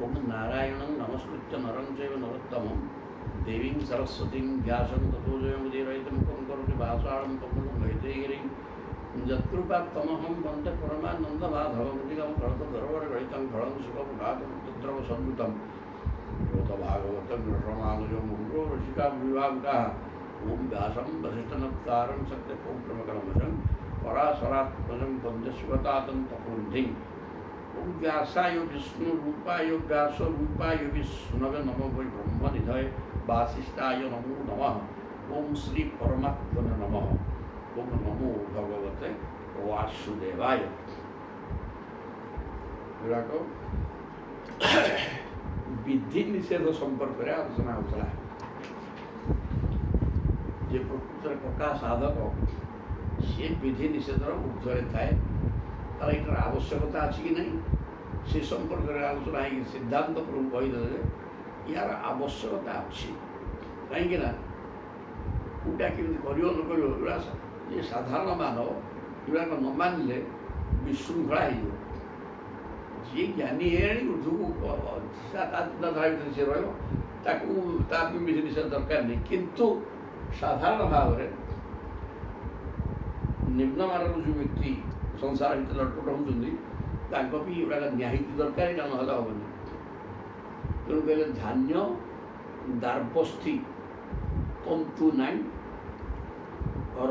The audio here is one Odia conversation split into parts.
ओम नारायणं नमस्कृत्य नरं चैव नरोत्तमं देवीं सरस्वतीं व्यासं ततो जयमुदीरयितमुखं करोति भाषाणं पवनं वैदेहीं यत्कृपात्तमहं वन्दे परमानन्दमाधवमुदिगं भरतधरोहरगणितं फलं सुखमुखातं तत्रव संयुतं श्रोतभागवतं रसमानुजं मुहुरो रसिका विभावकाः ओम व्यासं वसिष्ठनत्कारं सत्यपौत्रमकरमशं पराशरात्मजं वन्दे शिवतातं तपोनिधिं ओम व्यासाय विष्णुरूपाय व्यासरूपाय विष्णवे नमो वै ब्रह्मनिधये वासिष्ठाय नमो नमः ओम श्री परमात्मने नमः ओम नमो भगवते वासुदेवाय। विधि निषेध संपर्क में आलोचना होता है। जे प्रकृत प्रकाश साधक सी विधि निषेधर ऊर्ध्वे थाए तार यार आवश्यकता अच्छी कि नहीं से संपर्क में आलोचना है। सिद्धांत प्रभु कहीदे यार आवश्यकता अच्छी कहीं कूटा केमी कर न ये साधारण मानव युवा न मानिले विशृंखला हो जी ज्ञानी है ऊर्ध्व से रही विधि निषेध दरकार नहीं किंतु साधारण भाव में निम्नमानर जो व्यक्ति संसार हित लटपट होती भी गुड़ाक निहाती दरकार यहाँ ना हेनी तेणु कहले धान्य दार्बस्थी तंतु नाई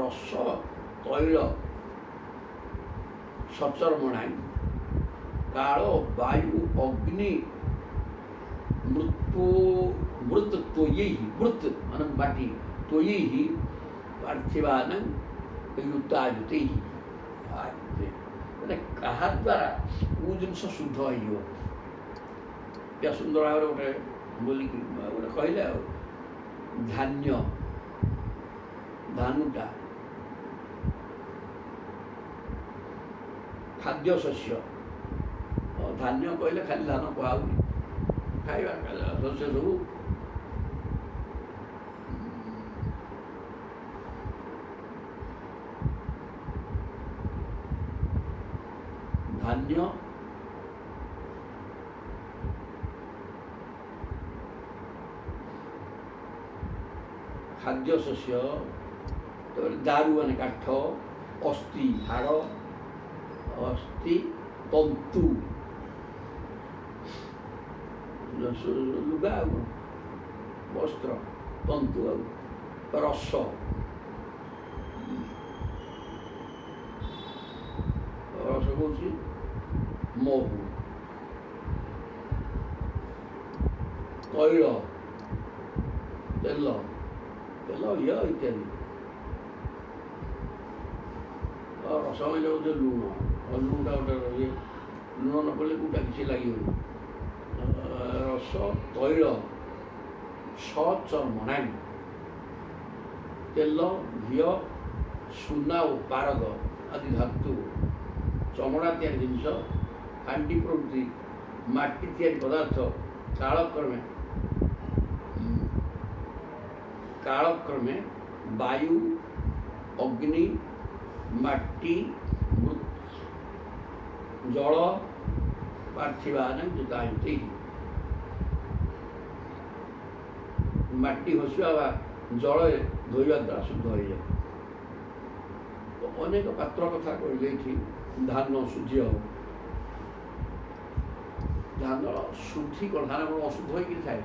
रस तैल सचर्म नाई काल वायु अग्नि मृत्यु मृत त्वयी मृत मान माटी त्वयी पार्थिवान युक्तायुति मैंने क्या द्वारा कौ जिन शुद्ध हो सुंदर भाव गोटे बोल गोटे कहले धान्य धानुटा खाद्य शस्य धान्य कहले खाली धान कहुनी खाଇବା शस्य सब धान्य खाद्य शस्य दारू मान काठ अस्थि हाड़ अस्थि तंतु लुगा वस्त्र तंतु रस रस कौन महू तैल तेल तेल ये इत्यादि रस माइल गोटे लुण लुणटा गोटे लुण न पड़े कूटा किसी लगे रस तैल सचर्म नाई तेल घी सुना और पारद आदि धातु चमड़ा तैयारी जिनस हांडी प्रभृति माटी तैयारी पदार्थ कालक्रमे वायु अग्नि माटी जल पार्थिवान जुतायुति माटी घषा जल धोवा द्वारा शुद्ध हो जाए। तो अनेक पात्र कथा कही धान शुद्धि हम धान शुद्धि कौन धान कौन अशुद्ध हो थाए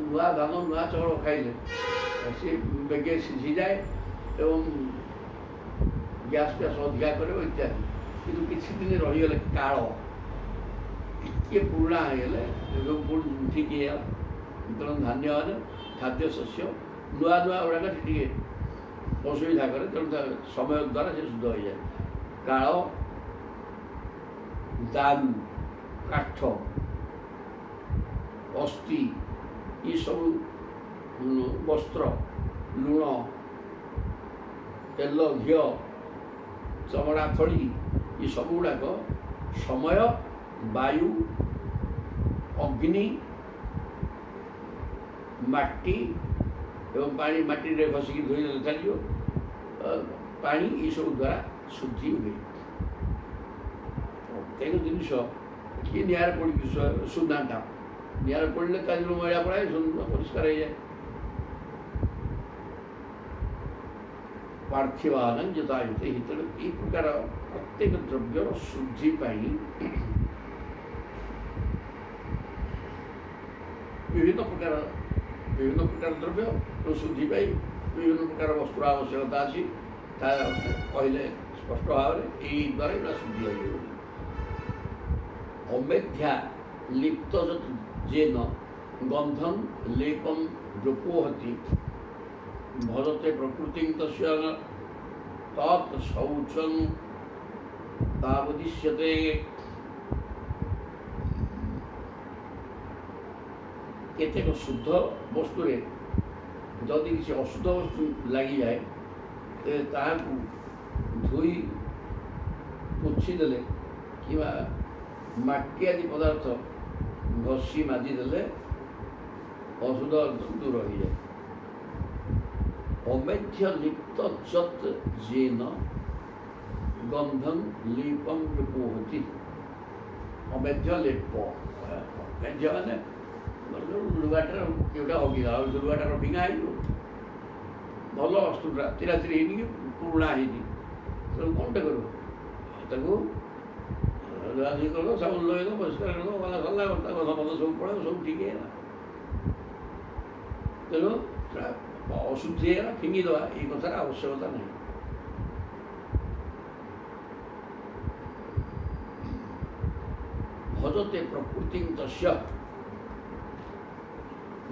नुआ धान नुआ चाउल खाइले सी बेगे सीझी जाए एवं गैस फैस अधिका कर इत्यादि किंतु किसी दिन रहीगले काल टे पुराणा हो ठीक है तेणु धान्य मान खाद्य शस्य नुआ नुआ गुड़ाक टे असुविधा करे तेणु समय द्वारा से शुद्ध हो जाए। काल दारू काठ अस्थि ये सब वस्त्र लुण तेल घी चमड़ा थड़ी ये सब गुड़ाक समय वायु अग्नि माटी एवं पानी माटी रे घसिकी धोई चलो पानी ये सब द्वारा शुद्धि हुए। प्रत्येक जिनस କିଏ ନିଆଁରେ ପଡ଼ିକି ସୁନାଟା ନିଆଁରେ ପଡ଼ିଲେ ତା ଦେହରୁ ମଇଳା ପଳାଏ ପରିଷ୍କାର ହେଇଯାଏ। ପାର୍ଥିବାନ ଯଥାୟତେ ତେଣୁ ଏହି ପ୍ରକାର ପ୍ରତ୍ୟେକ ଦ୍ରବ୍ୟର ଶୁଦ୍ଧି ପାଇଁ ବିଭିନ୍ନ ପ୍ରକାର ଦ୍ରବ୍ୟ ଶୁଦ୍ଧି ପାଇଁ ବିଭିନ୍ନ ପ୍ରକାର ବସ୍ତୁର ଆବଶ୍ୟକତା ଅଛି। ତା କହିଲେ ସ୍ପଷ୍ଟ ଭାବରେ ଏହି ଦ୍ୱାରା ଏଗୁଡ଼ା ଶୁଦ୍ଧି ହୋଇଯିବ। ଅମେଧ୍ୟା ଲିପ୍ତ ଯେନ ଗନ୍ଧନ ଲେପಂ ଯୋପୋହତି ଭଜତେ ପ୍ରକୃତିଂ ତସ୍ୟ ତତ୍ ଶୌଚଂ ତାବଦିଶ୍ୟତେ। କେତେକ ଶୁଦ୍ଧ ବସ୍ତୁରେ ଯଦି କିଛି ଅଶୁଦ୍ଧ ବସ୍ତୁ ଲାଗିଯାଏ ତେବେ ତାହାକୁ ଧୋଇ ପୋଛି ଦେଲେ କିମ୍ବା ମାଟି ଆଦି ପଦାର୍ଥ ଘଷି ମାଜିଦେଲେ ଅଶୁଦ୍ଧ ଦୂର ହୋଇଯାଏ। ଅମେଧ୍ୟ ଲିପ୍ତ ଯତ୍ ଯେନ ଗନ୍ଧନ ଲିପಂ ଲୋପୋହତି। ଅମେଧ୍ୟ ଲେପ ମେଧ୍ୟ ମାନେ ଲୁଗାଟାର କେଉଁଟା ହଗିଗଲା ଲୁଗାଟାର ଫିଙ୍ଗା ହେଇଯିବ। ଭଲ ବସ୍ତୁଟା ତିରାତିରି ହେଇନି କି ପୁରୁଣା ହେଇନି ତେଣୁ କ'ଣଟା କରିବ ତାକୁ ଧୁଆଧୁଇ କରିବ ସାବୁନ ଲଗେଇଦେବ ପରିଷ୍କାର କରିଦେବ ଗଲା ସରିଲା ତା ଗନ୍ଧ ଫନ୍ଧ ସବୁ ପଳେଇବ ସବୁ ଠିକ୍ ହେଇଗଲା। ତେଣୁ ଅଶୁଦ୍ଧି ହେଇଗଲା ଫିଙ୍ଗିଦେବା ଏଇ କଥାର ଆବଶ୍ୟକତା ନାହିଁ। ଭଜତେ ପ୍ରକୃତି ତସ୍ୟ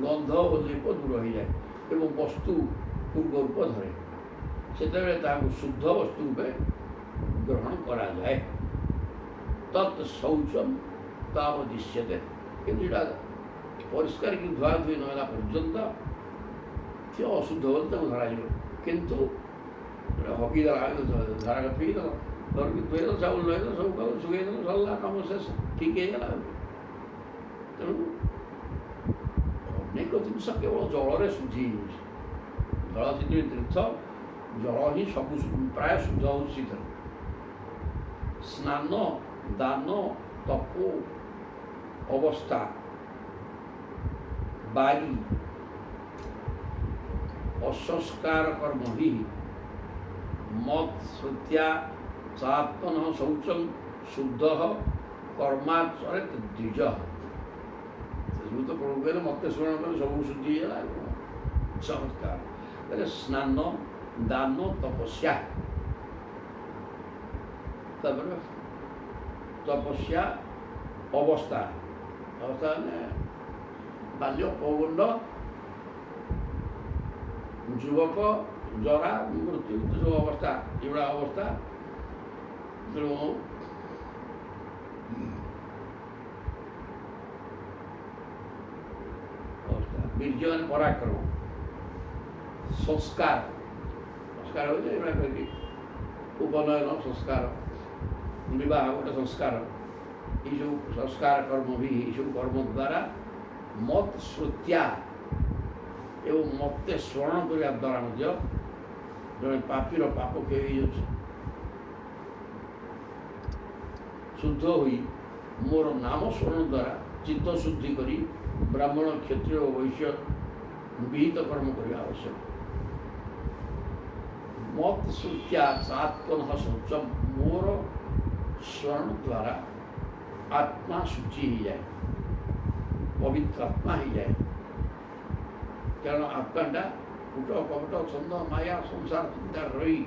ଗନ୍ଧ ଓ ଲେପ ଦୂର ହୋଇଯାଏ ଏବଂ ବସ୍ତୁ ପୂର୍ବ ରୂପ ଧରେ ସେତେବେଳେ ତାହାକୁ ଶୁଦ୍ଧ ବସ୍ତୁ ରୂପେ ଗ୍ରହଣ କରାଯାଏ। ତତ୍ ଶୌଚം ତାବଦିଶ୍ୟତେ। କିନ୍ତୁ ଏଇଟା ପରିଷ୍କାର କି ଧୁଆଧୁଇ ନହେଲା ପର୍ଯ୍ୟନ୍ତ ସେ ଅଶୁଦ୍ଧ ବୋଲି ତାକୁ ଧରାଯିବ। କିନ୍ତୁ ହକିଦେଲା ଧାରା ଫିଙ୍ଗିଦେଲ ଧରିକି ଧୋଇଦେଲ ସାବୁନ ଲଗେଇଦେଲ ସବୁ କଲ ଶୁଖେଇଦେଲ ସରିଲା କାମ ଶେଷ ଠିକ୍ ହେଇଗଲା। ତେଣୁ ଅନେକ ଜିନିଷ କେବଳ ଜଳରେ ଶୁଦ୍ଧି ହେଉଛି। ଜଳ ତୀର୍ଥ ଜଳ ହିଁ ସବୁ ପ୍ରାୟ ଶୁଦ୍ଧ ହେଉଛି ସେଥିରେ। ସ୍ନାନ ଦାନ ତପ ଅବସ୍ଥା ବାରି ଅସଂସ୍କାର କର୍ମ ହିଁ ମତ୍ ଶ୍ରୁତ୍ୟା ସାତ୍ମନ ଶୌଚଂ ଶୁଦ୍ଧ କର୍ମାଚରେ ଦ୍ୱିଜ। ସେସବୁ ତ ପ୍ରଭୁ କହିଲେ ମତେ ସ୍ମରଣ କଲେ ସବୁ ଶୁଦ୍ଧି ହେଇଗଲା। ଚମତ୍କାର କହିଲେ ସ୍ନାନ ଦାନ ତପସ୍ୟା ତାପରେ ତପସ୍ୟା ଅବସ୍ଥା ମାନେ ବାଲ୍ୟ ପୌଗଣ୍ଡ ଯୁବକ ଜରା ମୃତ୍ୟୁ ସବୁ ଅବସ୍ଥା ଏଗୁଡ଼ା ଅବସ୍ଥା। ତେଣୁ ବୀର୍ଯ୍ୟ ମାନେ ପରାକ୍ରମ ସଂସ୍କାର ହେଉଛି ଏଗୁଡ଼ା କହିଲି ଉପନୟନ ସଂସ୍କାର ବିବାହ ଗୋଟେ ସଂସ୍କାର। ଏଇସବୁ ସଂସ୍କାର କର୍ମ ବି ଏଇସବୁ କର୍ମ ଦ୍ୱାରା ମତ୍ ଶ୍ରୁତ୍ୟା ଏବଂ ମୋତେ ସ୍ମରଣ କରିବା ଦ୍ୱାରା ମଧ୍ୟ ଜଣେ ପାପୀର ପାପ କ୍ଷୟ ହେଇଯାଉଛି। ଶୁଦ୍ଧ ହୋଇ ମୋର ନାମ ସ୍ମରଣ ଦ୍ୱାରା ଚିତ୍ତ ଶୁଦ୍ଧି କରି ବ୍ରାହ୍ମଣ କ୍ଷତ୍ରିୟ ଓ ବୈଶ୍ୟ ବିହିତ କର୍ମ କରିବା ଆବଶ୍ୟକ। ମତ୍ ଶ୍ରୁତ୍ୟା ସାତ୍ମନଃ ଶୌଚମ୍ ମୋର ସ୍ମରଣ ଦ୍ୱାରା ଆତ୍ମା ଶୁଚି ହେଇଯାଏ ପବିତ୍ର ଆତ୍ମା ହେଇଯାଏ। କାରଣ ଆତ୍ମାଟା କୁଟ କପଟ ଛନ୍ଦ ମାୟା ସଂସାର ଚିନ୍ତା ରହି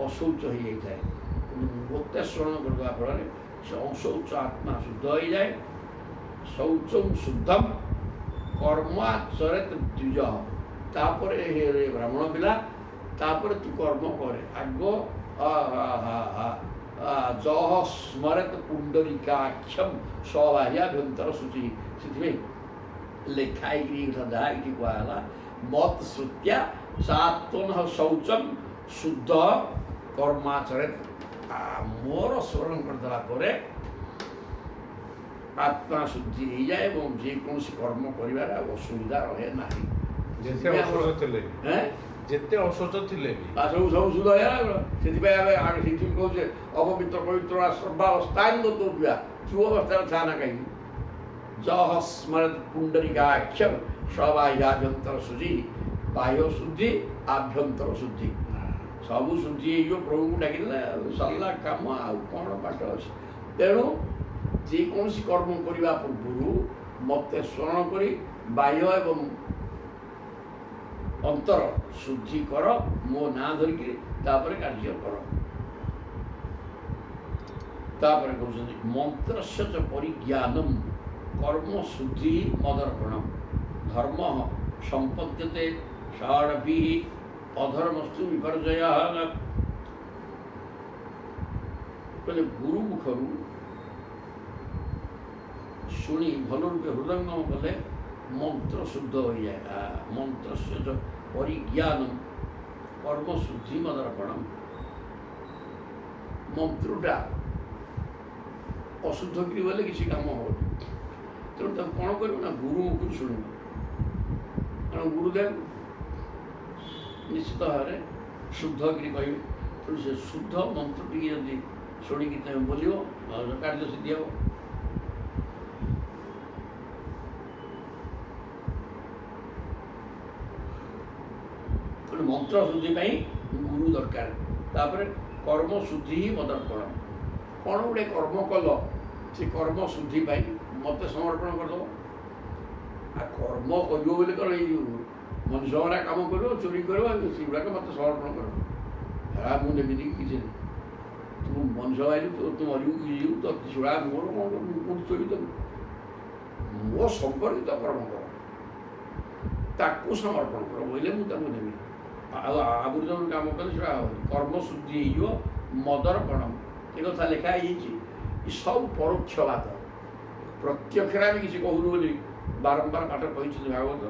ଅଶୌଚ ହେଇଯାଇଥାଏ। ମୋତେ ସ୍ମରଣ କରିଦେବା ଫଳରେ ସେ ଅଶୌଚ ଆତ୍ମା ଶୁଦ୍ଧ ହେଇଯାଏ। ଶୌଚଂ ଶୁଦ୍ଧମ କର୍ମାଚରେତ୍ ଦ୍ୱିଜ। ତାପରେ ହେ ବ୍ରାହ୍ମଣ ପିଲା ତାପରେ ତୁ କର୍ମ କରେ। ଆଗ ଜହ ସ୍ମରେତ ପୁଣ୍ଡରିକାକ୍ଷମ ସ୍ୱବାହ୍ୟାଭ୍ୟନ୍ତର ଶୁଚି। ସେଥିପାଇଁ ଲେଖା ହେଇକିରି ଯାହା ଏଇଠି କୁହାହେଲା ମତ୍ ଶ୍ରୁତ୍ୟା ସାତ୍ମନଃ ଶୌଚମ୍ ଶୁଦ୍ଧ କର୍ମାଚରେତ୍। ମୋର ସ୍ମରଣ କରିଦେଲା ପରେ ଆତ୍ମା ଶୁଦ୍ଧି ହେଇଯାଏ ଏବଂ ଯେକୌଣସି କର୍ମ କରିବାରେ ଆଉ ଅସୁବିଧା ରହେ ନାହିଁ। ଯେତେ ଅଶୌଚ ଥିଲେ ବି ସବୁ ଶୁଦ୍ଧ ହେଇଗଲା। ସେଥିପାଇଁ ଆମେ ସେଥିପାଇଁ କହୁଛେ ଅପବିତ୍ର ପବିତ୍ର ସର୍ବାବସ୍ଥାନ ଦୌଡ଼ିବା चू अवस्था था ना कहीं जह स्मरत पुंडरीकाक्षर सबाह्याभ्यंतर शुद्धि बाह्य शुद्धि आभ्यंतर शुद्धि सबू शुद्धि जो प्रभु को डाक सरला कम आउ कौन बाट अच्छे तेणु जेकोसी कर्म करने पूर्व मत स्मरण कर बाह्य एवं अंतर शुद्धि कर मो ना धरिक कार्य कर कहते मंत्र से परिज्ञानम कर्म शुद्धि मदर्पणम धर्म संपद्यते षाडभि अधर्मस्तु विपर्जय कहले गुरु मुखरू शुणी भल रूपे हृदयंगम कले मंत्र शुद्ध हो जाए मंत्र से जो परिज्ञानम कर्म शुद्धि मदर्पणम मंत्रटा अशुद्ध कि बोले किसी काम हो तेणु तक कौन कर गुरु मुखर शुण कारण गुरुदेव निश्चित भाव में शुद्ध कि कहे तेणु से शुद्ध मंत्र टी जब शुणिकी तुम बोलो कार्य सिद्धि हम मंत्र शुद्धि गुरु दरकार तापर कर्म शुद्धि ही मदर्पण कौन गोटे कर्म कल से कर्म शुद्धि मत समर्पण करदेव आ कर्म कर कौन ये मनुष्य वाला कम कर चोरी कर गुड़ाक मत समर्पण कर मुझे किसी तू मनुष्य भाई तू मरु तो छुड़ा मोर कौन चोरी तो मो संपर्कित कर्म कर ताकू समर्पण कर बोले मुझे देवी आवर्जन काम कले से कर्म शुद्धि हो मदर्पणम ये कथा लिखाई सब परोक्षवाद प्रत्यक्ष आम किसी कहूँ बोली बारंबार पाठ कही भागवत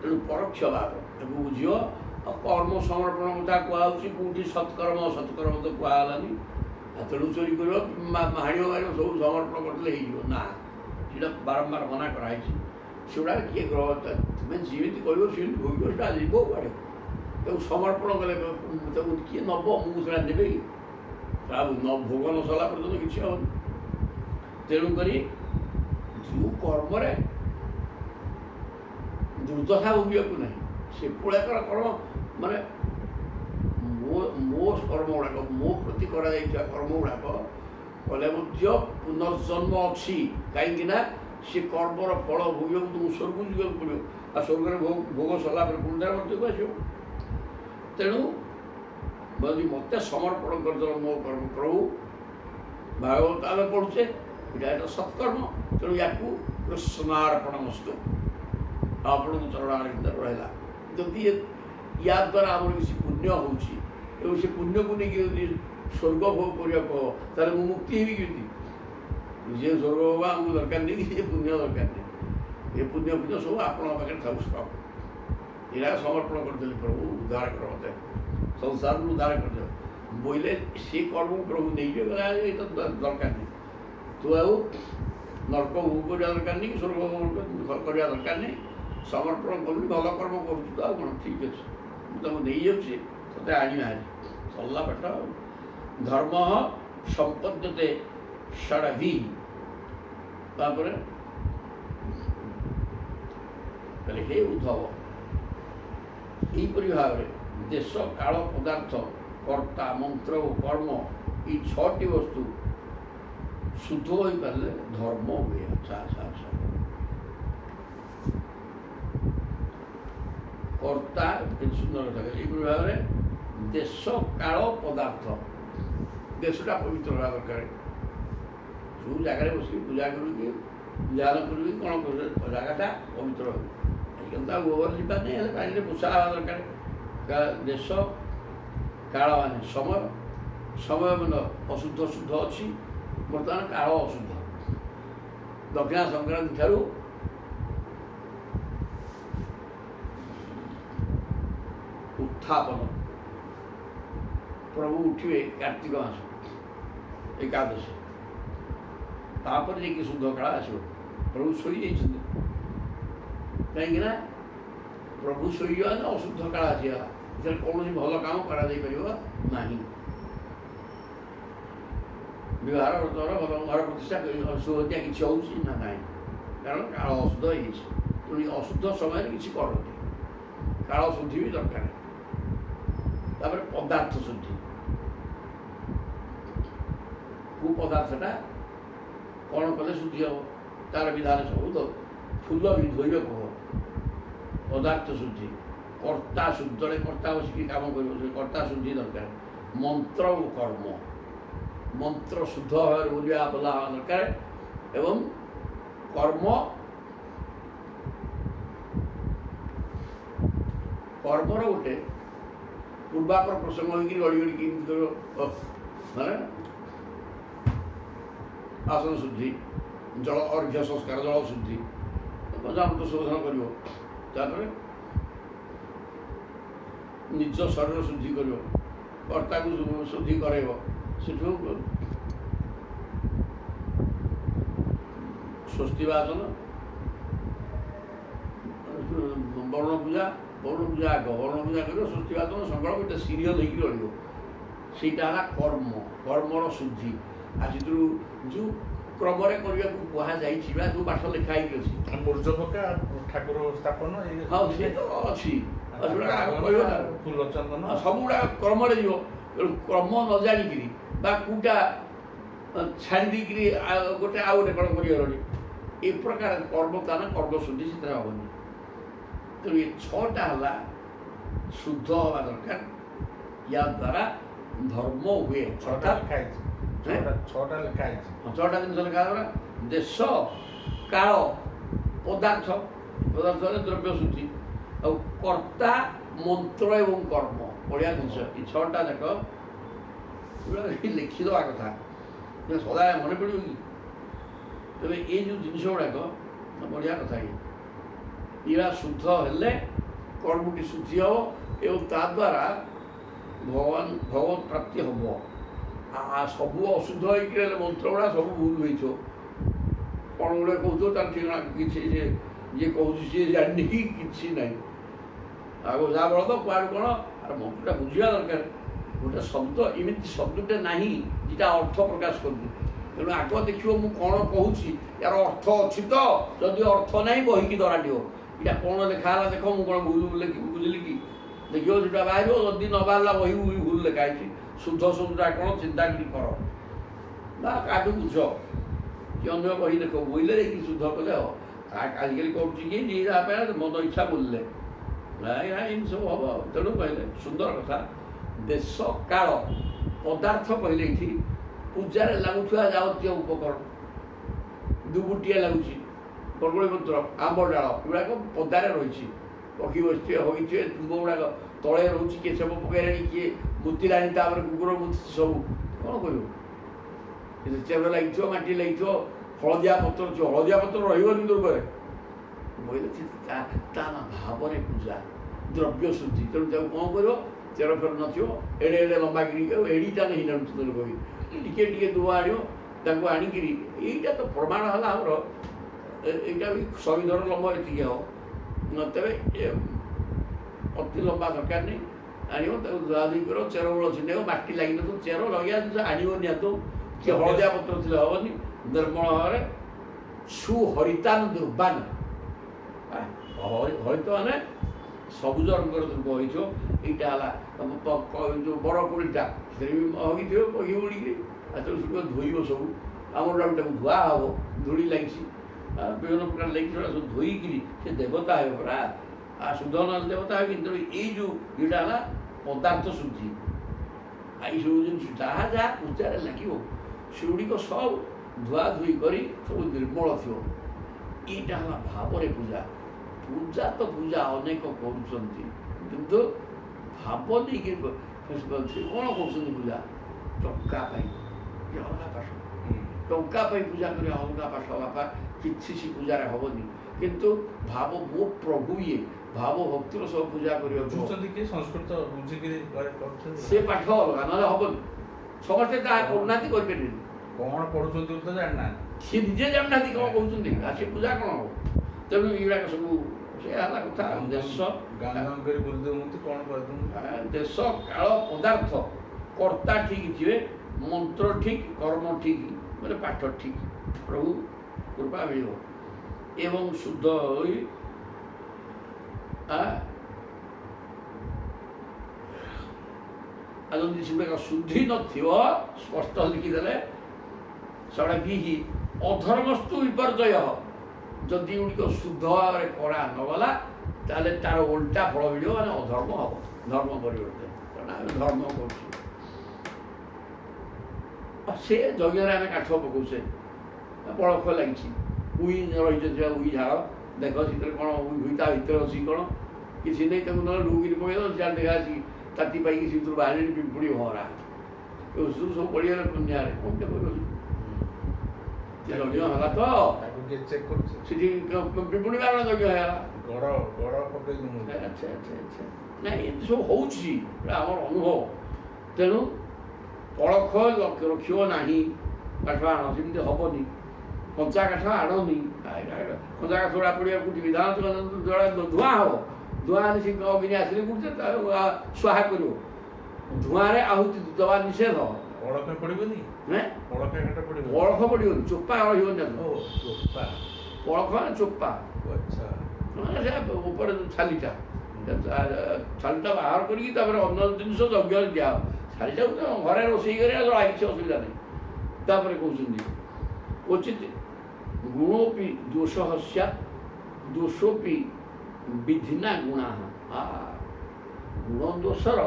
तेणु परोक्षवाद बुझ कर्म समर्पण कथा कहुच्छी कौटी सत्कर्म असत्कर्म तो कहलानी तेणु चोरी कर हाड़ मार सब समर्पण करते ना ये बारंबार मना कराई सेगुड़ा किए ग्रह तुम्हें जमी कह भोग जीव कड़े समर्पण कले किए नब मुझे देवे कि भोग न सरला पर्यटन किसी हम तेणुक जो कर्म दुर्दशा भोगिया ना से पुराकर कर्म माने मो कर्म गुड़ाक मो प्रति कर्म गुड़ाक कले पुनर्जन्म अच्छी कहीं से कर्मर फल भोग तुम स्वर्ग जावाक पड़ो आ स्वर्ग भोग सरला पुनर् मत आस तेणु यदि मत समर्पण करदेव मो कर्म प्रभु भागवत आम पढ़ुचे यहाँ सत्कर्म तेणु या कृष्णार्पणमस्तु आपण चरणारविंद रहा जदि या द्वारा आम किसी पुण्य हो पुण्य को लेकिन स्वर्ग भोग करने ताले मुक्ति है कि जे स्वर्ग भोग आमको दरकार नहीं ये पुण्य दरकार नहीं ये पुण्य पुण्य सब आपण था स्टॉक यहाँ समर्पण करदे प्रभु उद्धार कर मत संसार उद्धार कर बोले सी कर्म प्रभु नहीं गला ये तो दरकार नहीं तो आउ नर्क भोग करवा दरकार नहीं स्वर्ग भोग करवा दरकार नहीं समर्पण करूँ भल कर्म करुँ तो कौन ठीक अच्छे तुमको नहीं जाऊँगी ते आनी सरला पाठ धर्म संपद्यते षडभि कहले हे उद्धव यहीपरि भाव में देश काल पदार्थ कर्ता मंत्र और कर्म ये छटी वस्तु शुद्ध हो पारे धर्म हुए अच्छा अच्छा अच्छा कर्ता सुंदर कथा यहीपरि भाव में देश काल पदार्थ देशटा पवित्र होगा दरकार जो जगह बस पूजा करी ध्यान करी कौन कर जगटा पवित्र हो गोबर लिपा नहीं है पानी पोषा हवा दरकार देश काल मान समय समय मन अशुद्ध शुद्ध अच्छी बर्तमान काल अशुद्ध दक्षिणा संक्रांति ठारू उत्थापन प्रभु उठे कार्तिक मास एकादशी तापर जाकि शुद्ध काल आसो प्रभु शोई कहीं प्रभु शोईवा अशुद्ध काल आसगला कौन भल कम करा ବିବାହର ବ୍ରତର ଘର ପ୍ରତିଷ୍ଠା ଶୁଭତ୍ୟା କିଛି ହେଉଛି ନା ନାହିଁ, କାରଣ କାଳ ଅଶୁଦ୍ଧ ହେଇଯାଇଛି। ତେଣୁ ଏ ଅଶୁଦ୍ଧ ସମୟରେ କିଛି କରନ୍ତି, କାଳ ଶୁଦ୍ଧି ବି ଦରକାର। ତାପରେ ପଦାର୍ଥ ଶୁଦ୍ଧି, କେଉଁ ପଦାର୍ଥଟା କ'ଣ କଲେ ଶୁଦ୍ଧି ହେବ ତାର ବିଧାନ ସବୁ ତ ଫୁଲ ବି ଧୋଇବାକୁ ହେବ। ପଦାର୍ଥ ଶୁଦ୍ଧି, କର୍ତ୍ତା ଶୁଦ୍ଧି, ଜଣେ କର୍ତ୍ତା ବସିକି କାମ କରିବ, ସେ କର୍ତ୍ତା ଶୁଦ୍ଧି ଦରକାର। ମନ୍ତ୍ର ଓ କର୍ମ, ମନ୍ତ୍ର ଶୁଦ୍ଧ ଭାବରେ ବୋଲିବା ବୋଲା ହେବା ଦରକାର ଏବଂ କର୍ମର ଗୋଟେ ପୂର୍ବାପର ପ୍ରସଙ୍ଗ ହୋଇକି ଗଡ଼ି ଗଡ଼ିକି ମାନେ ଆସନ ଶୁଦ୍ଧି, ଜଳ ଅର୍ଘ୍ୟ ସଂସ୍କାର, ଜଳ ଶୁଦ୍ଧି, ପଞ୍ଚାମୃତ ଶୋଧନ କରିବ। ତାପରେ ନିଜ ଶରୀର ଶୁଦ୍ଧି କରିବ, କର୍ତ୍ତାକୁ ଶୁଦ୍ଧି କରାଇବ। ସେଠୁ ସ୍ୱସ୍ତି ବାଚନ, ବର୍ଣ୍ଣ ପୂଜା ଆଗ, ବର୍ଣ୍ଣ ପୂଜା କରିବ, ସ୍ୱସ୍ତି ବାଚନ ସଂକଳ୍ପ, ଗୋଟେ ସିରିୟଲ ହେଇକି ରହିବ। ସେଇଟା ହେଲା କର୍ମର ଶୁଦ୍ଧି। ଆଉ ସେଥିରୁ ଯେଉଁ କ୍ରମରେ କରିବାକୁ କୁହାଯାଇଛି ବା ଯେଉଁ ପାଠ ଲେଖା ହେଇକି ଅଛି, ମୂର୍ଜ ପକା, ଠାକୁର ସ୍ଥାପନ, ହଁ ସେ ତ ଅଛି, ଫୁଲ ଚନ୍ଦନ, ସବୁଗୁଡ଼ାକ କ୍ରମରେ ଯିବ। ତେଣୁ କ୍ରମ ନ ଜାଣିକିରି ବା କେଉଁଟା ଛାଡ଼ି ଦେଇକିରି ଗୋଟେ ଆଉ ଗୋଟେ କ'ଣ କରିଗଲଣି, ଏ ପ୍ରକାର କର୍ମତାନ କର୍ମ ଶୁଦ୍ଧି ସେଥିରେ ହେବନି। ତେଣୁ ଏ 6ଟା ହେଲା ଶୁଦ୍ଧ ହେବା ଦରକାର। ୟା ଦ୍ୱାରା ଧର୍ମ ହୁଏ। 6ଟା ଲେଖା ହେଇଛି, 6ଟା ଲେଖା ହେଇଛି, 6ଟା ଜିନିଷ ଲେଖା ହେଲା। ଦେଶ, କାଳ, ପଦାର୍ଥ ହେଲେ ଦ୍ରବ୍ୟ ଶୁଦ୍ଧି, ଆଉ କର୍ତ୍ତା, ମନ୍ତ୍ର ଏବଂ କର୍ମ, ବଢ଼ିଆ ଜିନିଷ। ଏ 6ଟା ଯାକ ଲେଖିଦେବା କଥା, ସଦା ମନେ ପଡ଼ିବ କି? ତେବେ ଏଇ ଯେଉଁ ଜିନିଷ ଗୁଡ଼ାକ ବଢ଼ିଆ କଥା। ଏଇଟା ଶୁଦ୍ଧ ହେଲେ କର୍ମଟି ଶୁଦ୍ଧି ହେବ ଏବଂ ତାଦ୍ୱାରା ଭଗବତ ପ୍ରାପ୍ତି ହେବ। ସବୁ ଅଶୁଦ୍ଧ ହେଇକି ହେଲେ ମନ୍ତ୍ର ଗୁଡ଼ା ସବୁ ଭୁଲ ହେଇଥିବ, କ'ଣ ଗୁଡ଼େ କହୁଥିବ ତାର ଠିକଣା କିଛି ଯିଏ କହୁଛି ସିଏ ଜାଣିନି କି କିଛି ନାହିଁ। ଆଉ ଯାହା ବଳ ତ କୁଆଡ଼ୁ କ'ଣ ମନ୍ତ୍ରଟା ବୁଝିବା ଦରକାର। ଗୋଟେ ଶବ୍ଦ ଏମିତି ଶବ୍ଦଟେ ନାହିଁ ଯେଟା ଅର୍ଥ ପ୍ରକାଶ କରୁଛି। ତେଣୁ ଆଗ ଦେଖିବ ମୁଁ କ'ଣ କହୁଛି, ୟାର ଅର୍ଥ ଅଛି ତ? ଯଦି ଅର୍ଥ ନାହିଁ ବହିକି ଦରାଟିବ, ଏଇଟା କ'ଣ ଲେଖା ହେଲା ଦେଖ, ମୁଁ କ'ଣ ଭୁଲ ବୁଝିଲି କି? ଦେଖିବ ସେଟା ବାହାରିବ। ଯଦି ନ ବାହାରିଲା ବହି ଭୁଲ ଲେଖା ହେଇଛି। ଶୁଦ୍ଧ ଶବ୍ଦଟା କ'ଣ ଚିନ୍ତା କରି କର ନା କାହାଠୁ ବୁଝ, କି ଅନ୍ୟ ବହି ଦେଖ, ବୋଇଲେ ଯାଇକି ଶୁଦ୍ଧ କଲେ ହେବ। ଆଜିକାଲି କରୁଛି କି ଯିଏ ଯାହା ପାଇଁ ମନ ଇଚ୍ଛା ବୋଲିଲେ ଏମିତି ସବୁ ହେବ। ତେଣୁ କହିଲେ ସୁନ୍ଦର କଥା। ଦେଶ, କାଳ, ପଦାର୍ଥ କହିଲେ ଏଇଠି ପୂଜାରେ ଲାଗୁଥିବା ଯାବତୀୟ ଉପକରଣ, ଦୁବୁଟିଆ ଲାଗୁଛି, ବରଗଳି ପତ୍ର, ଆମ୍ବ ଡାଳ, ଏଗୁଡ଼ାକ ପଦାରେ ରହିଛି। ପକ୍ଷୀ ବସିଥିବେ, ହୋଇଥିବେ, ତୁମ୍ବ ଗୁଡ଼ାକ ତଳେ ରହୁଛି, କିଏ ସେବ ପକାଇଲାଣି, କିଏ ମୁତିଲାଣି, ତାପରେ କୁକୁର ମୁତିଛି, ସବୁ କ'ଣ କରିବ? କିନ୍ତୁ ଚେର ଲାଗିଥିବ, ମାଟି ଲାଗିଥିବ, ହଳଦିଆ ପତ୍ର ଥିବ, ହଳଦିଆ ପତ୍ର ରହିବନି ଦୁର୍ବରେ କହିଲେ ତା ଭାବରେ ପୂଜା, ଦ୍ରବ୍ୟ ଶୁଦ୍ଧି। ତେଣୁ ତାକୁ କ'ଣ କରିବ? ଚେର ଫେର ନଥିବ, ଏଡ଼େ ଏଡ଼େ ଲମ୍ବାକିରି ଏଡ଼ିଟା ନାହିଁ ଜାଣୁଛୁ ତେଣୁ କହି ଟିକେ ଟିକେ ଦୁଆ ଆଣିବ, ତାକୁ ଆଣିକିରି ଏଇଟା ତ ପ୍ରମାଣ ହେଲା ଆମର। এইটা ওই সংবিধানের লম্বা এতিকি হব তেবে অতি লম্বা দরকার নেই আনিব তাকে ধোয়াধুই কর চের বড় ছিঁড়ে মাটি লাগি নথিব চের লগাইয়া জিনিস আনিব নিহত কি হলদিয়া পত্র ଥିଲେ হবনি ନିର୍ମଳ ଭାବରେ ସୁହରିତାନ ଦୁର୍ବାନ ହରିତ ମାନେ ସବୁଜ ରଙ୍ଗର ଦୁର୍ଗ ହୋଇଥିବ। ଏଇଟା ହେଲା ଯେଉଁ ବଡ଼ କୋଳିଟା ସେଥିରେ ବି ହଗିଥିବ ପକ୍ଷୀ ଉଡ଼ିକିରି ଆଚଲ ସୁଟ ଧୋଇବ ସବୁ ଆମର ତାକୁ ଧୁଆ ହେବ ଧୂଳି ଲାଗିଛି ବିଭିନ୍ନ ପ୍ରକାର ଲାଗିଛି ସେଟା ସବୁ ଧୋଇକିରି ସେ ଦେବତା ହେବ ପରା ଶୁଦ୍ଧ ନହେଲେ ଦେବତା ହେବ। କିନ୍ତୁ ଏଇ ଯେଉଁ ଇଏଟା ହେଲା ପଦାର୍ଥ ଶୁଦ୍ଧି ଏଇସବୁ ଜିନିଷ ଯାହା ଯାହା ପୂଜାରେ ଲାଗିବ ସେଗୁଡ଼ିକ ସବୁ ଧୁଆ ଧୋଇ କରି ସବୁ ନିର୍ମଳ ଥିବ। ଏଇଟା ହେଲା ଭାବରେ ପୂଜା। ପୂଜା ତ ପୂଜା ଅନେକ କରୁଛନ୍ତି କିନ୍ତୁ ଭାବ ନେଇକି କ'ଣ କରୁଛନ୍ତି ପୂଜା ଟଙ୍କା ପାଇଁ ଅଲଗା ପାଠ ଟଙ୍କା ପାଇଁ ପୂଜା କରିବା ଅଲଗା ପାଠ ବାପା କିଛି ସେ ପୂଜାରେ ହେବନି। କିନ୍ତୁ ଭାବ ମୋ ପ୍ରଭୁ ଇଏ ଭାବ ଭକ୍ତିର ସବୁ ପୂଜା କରିବାକୁ ସଂସ୍କୃତ ବୁଝିକିରି ସେ ପାଠ ଅଲଗା ନହେଲେ ହେବନି। ସମସ୍ତେ ତାହା କରୁନାହାନ୍ତି କରିପାରିବେନି। କ'ଣ ପଢ଼ୁଛନ୍ତି ତ ଜାଣିନାହାନ୍ତି ସିଏ ନିଜେ ଜାଣିନାହାନ୍ତି କ'ଣ କହୁଛନ୍ତି ସେ ପୂଜା କ'ଣ ହେବ। ତେଣୁ ଏଗୁଡ଼ାକ ସବୁ ସେ ହେଲା କଥା। ଦେଶ ବୁଲି ଦେଉଛନ୍ତି କ'ଣ କରିଦେଉଛନ୍ତି ଦେଶ କାଳ ପଦାର୍ଥ କର୍ତ୍ତା ଠିକ୍ ଥିବେ ମନ୍ତ୍ର ଠିକ୍ କର୍ମ ଠିକ୍ ମାନେ ପାଠ ଠିକ୍ ପ୍ରଭୁ କୃପା ମିଳିବ ଏବଂ ଶୁଦ୍ଧ ହୋଇ ଆଉ ଯଦି ସେଗୁଡ଼ାକ ଶୁଦ୍ଧି ନଥିବ ସ୍ପଷ୍ଟ ଲେଖିଦେଲେ ସେଗୁଡ଼ା କି ଅଧର୍ମସ୍ତୁ ବିପର୍ଯ୍ୟୟ ଯଦି ଗୁଡ଼ିକ ଶୁଦ୍ଧ ଭାବରେ କରା ନଗଲା ତାହେଲେ ତାର ଓଲଟା ଫଳ ମିଳିବ ମାନେ ଅଧର୍ମ ହେବ ଧର୍ମ ପରିବର୍ତ୍ତେ କାରଣ ଆମେ ଧର୍ମ କରୁଛୁ ସେ ଯଜ୍ଞରେ ଆମେ କାଠ ପକାଉଛେ ପଳଖ ଲାଗିଛି ଉଇ ରହିଛନ୍ତି ଉଇ ଝାଳ ଦେଖ ସେଥିରେ କ'ଣ ଉଇ ତା ଭିତରେ ଅଛି କ'ଣ କିଛି ନେଇ ତାକୁ ନହେଲେ ଡୁବିକି ପକେଇଦେବ ସିଆଡ଼େ ଦେଖା ଅଛି ତାତି ପାଇକି ସେଥିରୁ ବାହାରିଣି ପିମ୍ପୁଡ଼ି ଭରା ଓଷୁ ସବୁ ପଡ଼ିଗଲେ ପୁଣ୍ୟାରେ କ'ଣ କହିବ ଯଜ୍ଞ ହେଲା ତ ସେଠି ପିମ୍ପୁଡ଼ି ବାରଣ ଯଜ୍ଞ ହେଇଗଲା ଆଚ୍ଛା ଆଚ୍ଛା ଆଚ୍ଛା ନାଇଁ ଏମିତି ସବୁ ହେଉଛି ଆମର ଅନୁଭବ ତେଣୁ ପଳଖ ରଖିବ ନାହିଁ କାଠ ଆଣ ସେମିତି ହେବନି କଞ୍ଚା କାଠ ଆଣନି କଞ୍ଚା କାଠ ଗୁଡ଼ା ପଡ଼ିବା କୋଉଠି ବିଧାନ ଧୂଆଁ ହେବ ଧୂଆଁ ହେଲେ ସେ ଅଗ୍ନି ଆସିଲେ କୋଉଠି ସ୍ୱାହା କରିବ ଧୂଆଁରେ ଆହୁତି ଦେବା ନିଷେଧ ପଳଖ ପଡ଼ିବନି ପଳଖ ପଡ଼ିବନି ଚୋପା ରହିବନି ପଳଖ ଚୋପା ମାନେ ସେ ଉପରେ ଛାଲିଟା ବାହାର କରିକି ତାପରେ ଅନ୍ୟ ଜିନିଷ ଯଜ୍ଞରେ ଦିଆହବ ଛାଲିଟାକୁ ତ ଘରେ ରୋଷେଇ କରିବା ଜଳା କିଛି ଅସୁବିଧା ନାହିଁ ତାପରେ କହୁଛନ୍ତି କ୍ୱଚିତ୍ ଗୁଣୋପି ଦୋଷ ସ୍ୟାତ୍ ଦୋଷୋପି ବିଧିନା ଗୁଣା ଗୁଣ ଦୋଷର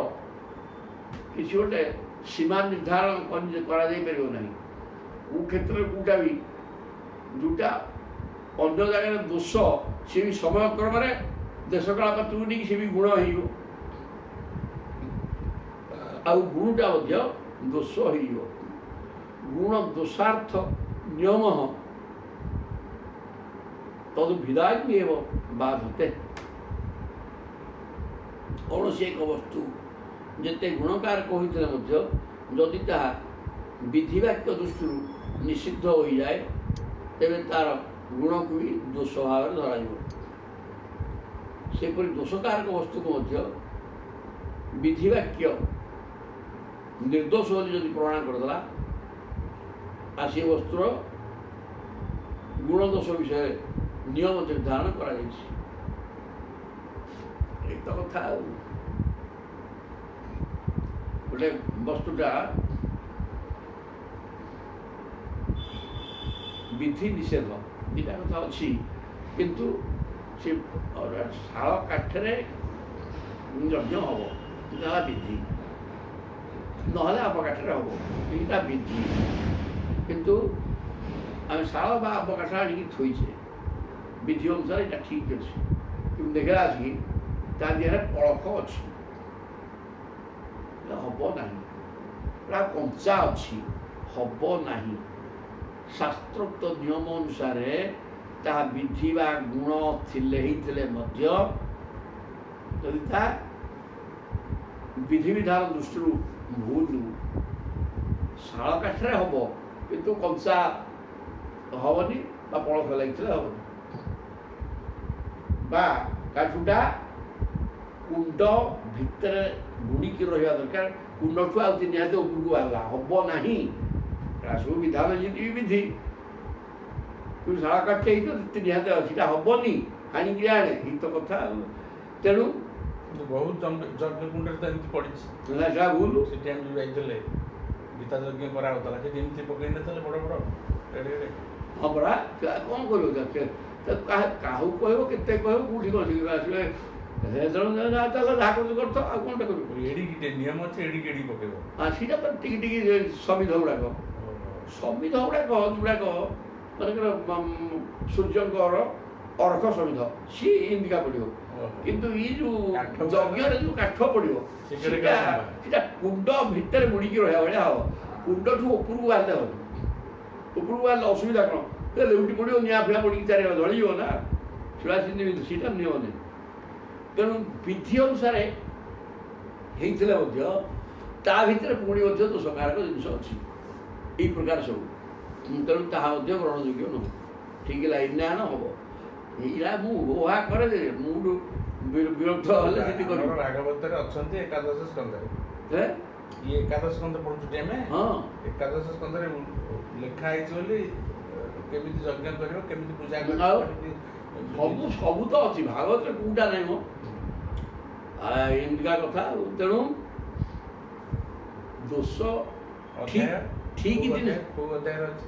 କିଛି ଗୋଟେ ସୀମା ନିର୍ଦ୍ଧାରଣ କରାଯାଇପାରିବ ନାହିଁ କେଉଁ କ୍ଷେତ୍ରରେ କେଉଁଟା ବି ଯେଉଁଟା ଅନ୍ୟ ଜାଗାରେ ଦୋଷ ସେ ବି ସମୟ କ୍ରମରେ ଦେଶ କାଳ ପାତ୍ରକୁ ନେଇକି ସେ ବି ଗୁଣ ହେଇଯିବ ଆଉ ଗୁଣଟା ମଧ୍ୟ ଦୋଷ ହେଇଯିବ ଗୁଣ ଦୋଷାର୍ଥ ନିୟମ ତଦୁ ବିଦାଗ୍ନି ହେବ ବାଧତେ କୌଣସି ଏକ ବସ୍ତୁ ଯେତେ ଗୁଣକାର କହିଥିଲେ ମଧ୍ୟ ଯଦି ତାହା ବିଧିବାକ୍ୟ ଦୃଷ୍ଟିରୁ ନିଷିଦ୍ଧ ହୋଇଯାଏ ତେବେ ତାର ଗୁଣକୁ ବି ଦୋଷ ଭାବରେ ଧରାଯିବ ସେପରି ଦୋଷକାରକ ବସ୍ତୁକୁ ମଧ୍ୟ ବିଧିବାକ୍ୟ ନିର୍ଦ୍ଦୋଷ ବୋଲି ଯଦି ପ୍ରମାଣ କରିଦେଲା ଆଉ ସେ ବସ୍ତୁର ଗୁଣ ଦୋଷ ବିଷୟରେ ନିୟମ ନିର୍ଦ୍ଧାରଣ କରାଯାଇଛି ଏତ କଥା ଆଉ ଗୋଟେ ବସ୍ତୁଟା ବିଧି ନିଷେଧ ଦୁଇଟା କଥା ଅଛି କିନ୍ତୁ ସେ ଶାଳ କାଠରେ ଯଜ୍ଞ ହବ ଯାହା ବିଧି ନହେଲେ ଆମ୍ବ କାଠରେ ହବ ଏଇଟା ବିଧି କିନ୍ତୁ ଆମେ ଶାଳ ବା ଆମ୍ବ କାଠ ଆଣିକି ଥୋଇଛେ ବିଧି ଅନୁସାରେ ଏଇଟା ଠିକ୍ ଅଛି କିନ୍ତୁ ଦେଖିଲା ଆସିକି ତା ଦେହରେ ପଳଖ ଅଛି ହବ ନାହିଁ ପୁରା କଞ୍ଚା ଅଛି ହବ ନାହିଁ ଶାସ୍ତ୍ରୋକ୍ତ ନିୟମ ଅନୁସାରେ ତାହା ବିଧି ବା ଗୁଣ ହେଇଥିଲେ ମଧ୍ୟ ଯଦି ତାହା ବିଧିବିଧାନ ଦୃଷ୍ଟିରୁ ଭୁଲ ଶାଳ କାଠରେ ହବ କିନ୍ତୁ କଞ୍ଚା ହବନି ବା ପଳଖ ଲାଗିଥିଲେ ହବନି ବା କାଠଟା କୁଣ୍ଡ ଭିତରେ ବୁଡ଼ିକି ରହିବା ଦରକାର କୁଣ୍ଡଠୁ ଆଉ ନିହାତି ଉପରକୁ ବାହାରିଲା ହବ ନାହିଁ ସବୁ ବିଧାନ ଯେମିତି ବିଧି କିନ୍ତୁ ଶାଳ କାଠଟେ ହେଇଥିବ ନିହାତି ସେଟା ହବନି ହାଣିକି ଆଣେ ଏଇ ତ କଥା ଆଉ ତେଣୁ ବହୁତ ଯଜ୍ଞକୁଣ୍ଡରେ ତ ଏମିତି ପଡ଼ିଛି ନା ଯାହା ଭୁଲ ସେଠି ଆମେ ଯୋଉ ଯାଇଥିଲେ ଗୀତା ଯଜ୍ଞ କରାହେଉଥିଲା ସେଠି ଏମିତି ପକେଇ ନଥିଲେ ବଡ଼ ବଡ଼ ଏଡ଼େ ହଁ ପରା କ'ଣ କରିବ କାହାକୁ କହିବ କେତେ କହିବ କୋଉଠି କ'ଣ ଆସିବେ ତାହେଲେ ଯାହା କରୁଛୁ କରିଥ ଆଉ କ'ଣଟା କରିବ ଏଡ଼ିକି ନିୟମ ଅଛି ଏଡ଼ିକି ଏଡ଼ିକି ପକେଇବ ସେଇଟା ତ ଟିକେ ଟିକେ ସମିଧ ଗୁଡ଼ାକ ଯୋଉଗୁଡ଼ାକ ମନେକର ସୂର୍ଯ୍ୟଙ୍କର ଅର୍ଘ ସମିଧ ସିଏ ଏମିତିକା ପଡ଼ିବ କିନ୍ତୁ ଏଇ ଯୋଉ ଯଜ୍ଞରେ ଯୋଉ କାଠ ପଡ଼ିବ ସେଟା କୁଣ୍ଡ ଭିତରେ ବୁଡ଼ିକି ରହିବା ଭଳିଆ ହବ କୁଣ୍ଡଠୁ ଉପରକୁ ବାହାରିଲେ ହବନି ଉପରକୁ ବାହାରିଲେ ଅସୁବିଧା କ'ଣ ଲେଉଟି ପଡ଼ିବ ନିଆଁ ଫିଆଁ ପଡ଼ିକି ଚାରିଆଡ଼େ ଜଳିଯିବ ନା ସେଟା ସେଇଟା ନିୟମ ନାହିଁ ତେଣୁ ବିଧି ଅନୁସାରେ ହେଇଥିଲେ ମଧ୍ୟ ତା ଭିତରେ ପୁଣି ମଧ୍ୟ ଦୋଷକାରକ ଜିନିଷ ଅଛି ଏଇ ପ୍ରକାର ସବୁ ତେଣୁ ତାହା ମଧ୍ୟ ଗ୍ରହଣଯୋଗ୍ୟ ନୁହଁ ଠିକ୍ ଲାଇନ୍ରେ ଆଣ ହବ ଏଇଟା ମୁଁ ଉହା କରେ ଯେ ମୁଁ ବିରୁଦ୍ଧ ହେଲେ ସେଠି କରିବ ଭାଗବତରେ ଅଛନ୍ତି ଏକାଦଶ ସ୍କନ୍ଧରେ ଇଏ ଏକାଦଶ ସ୍କନ୍ଧ ପଢୁଛୁ ଆମେ ହଁ ଏକାଦଶ ସ୍କନ୍ଧରେ ଲେଖା ହେଇଛି ବୋଲି କେମିତି ଯଜ୍ଞ କରିବ କେମିତି ପୂଜା କରିବ ଆଉ କେମିତି ସବୁ ତ ଅଛି ଭାଗବତରେ କୋଉଟା ନାହିଁ ମ ଏମିତିକା କଥା ଆଉ। ତେଣୁ ଦୋଷ ଠିକ ଅଧ୍ୟାୟ ଠିକ ଜିନିଷ କୋଉ ଅଧ୍ୟାୟରେ ଅଛି?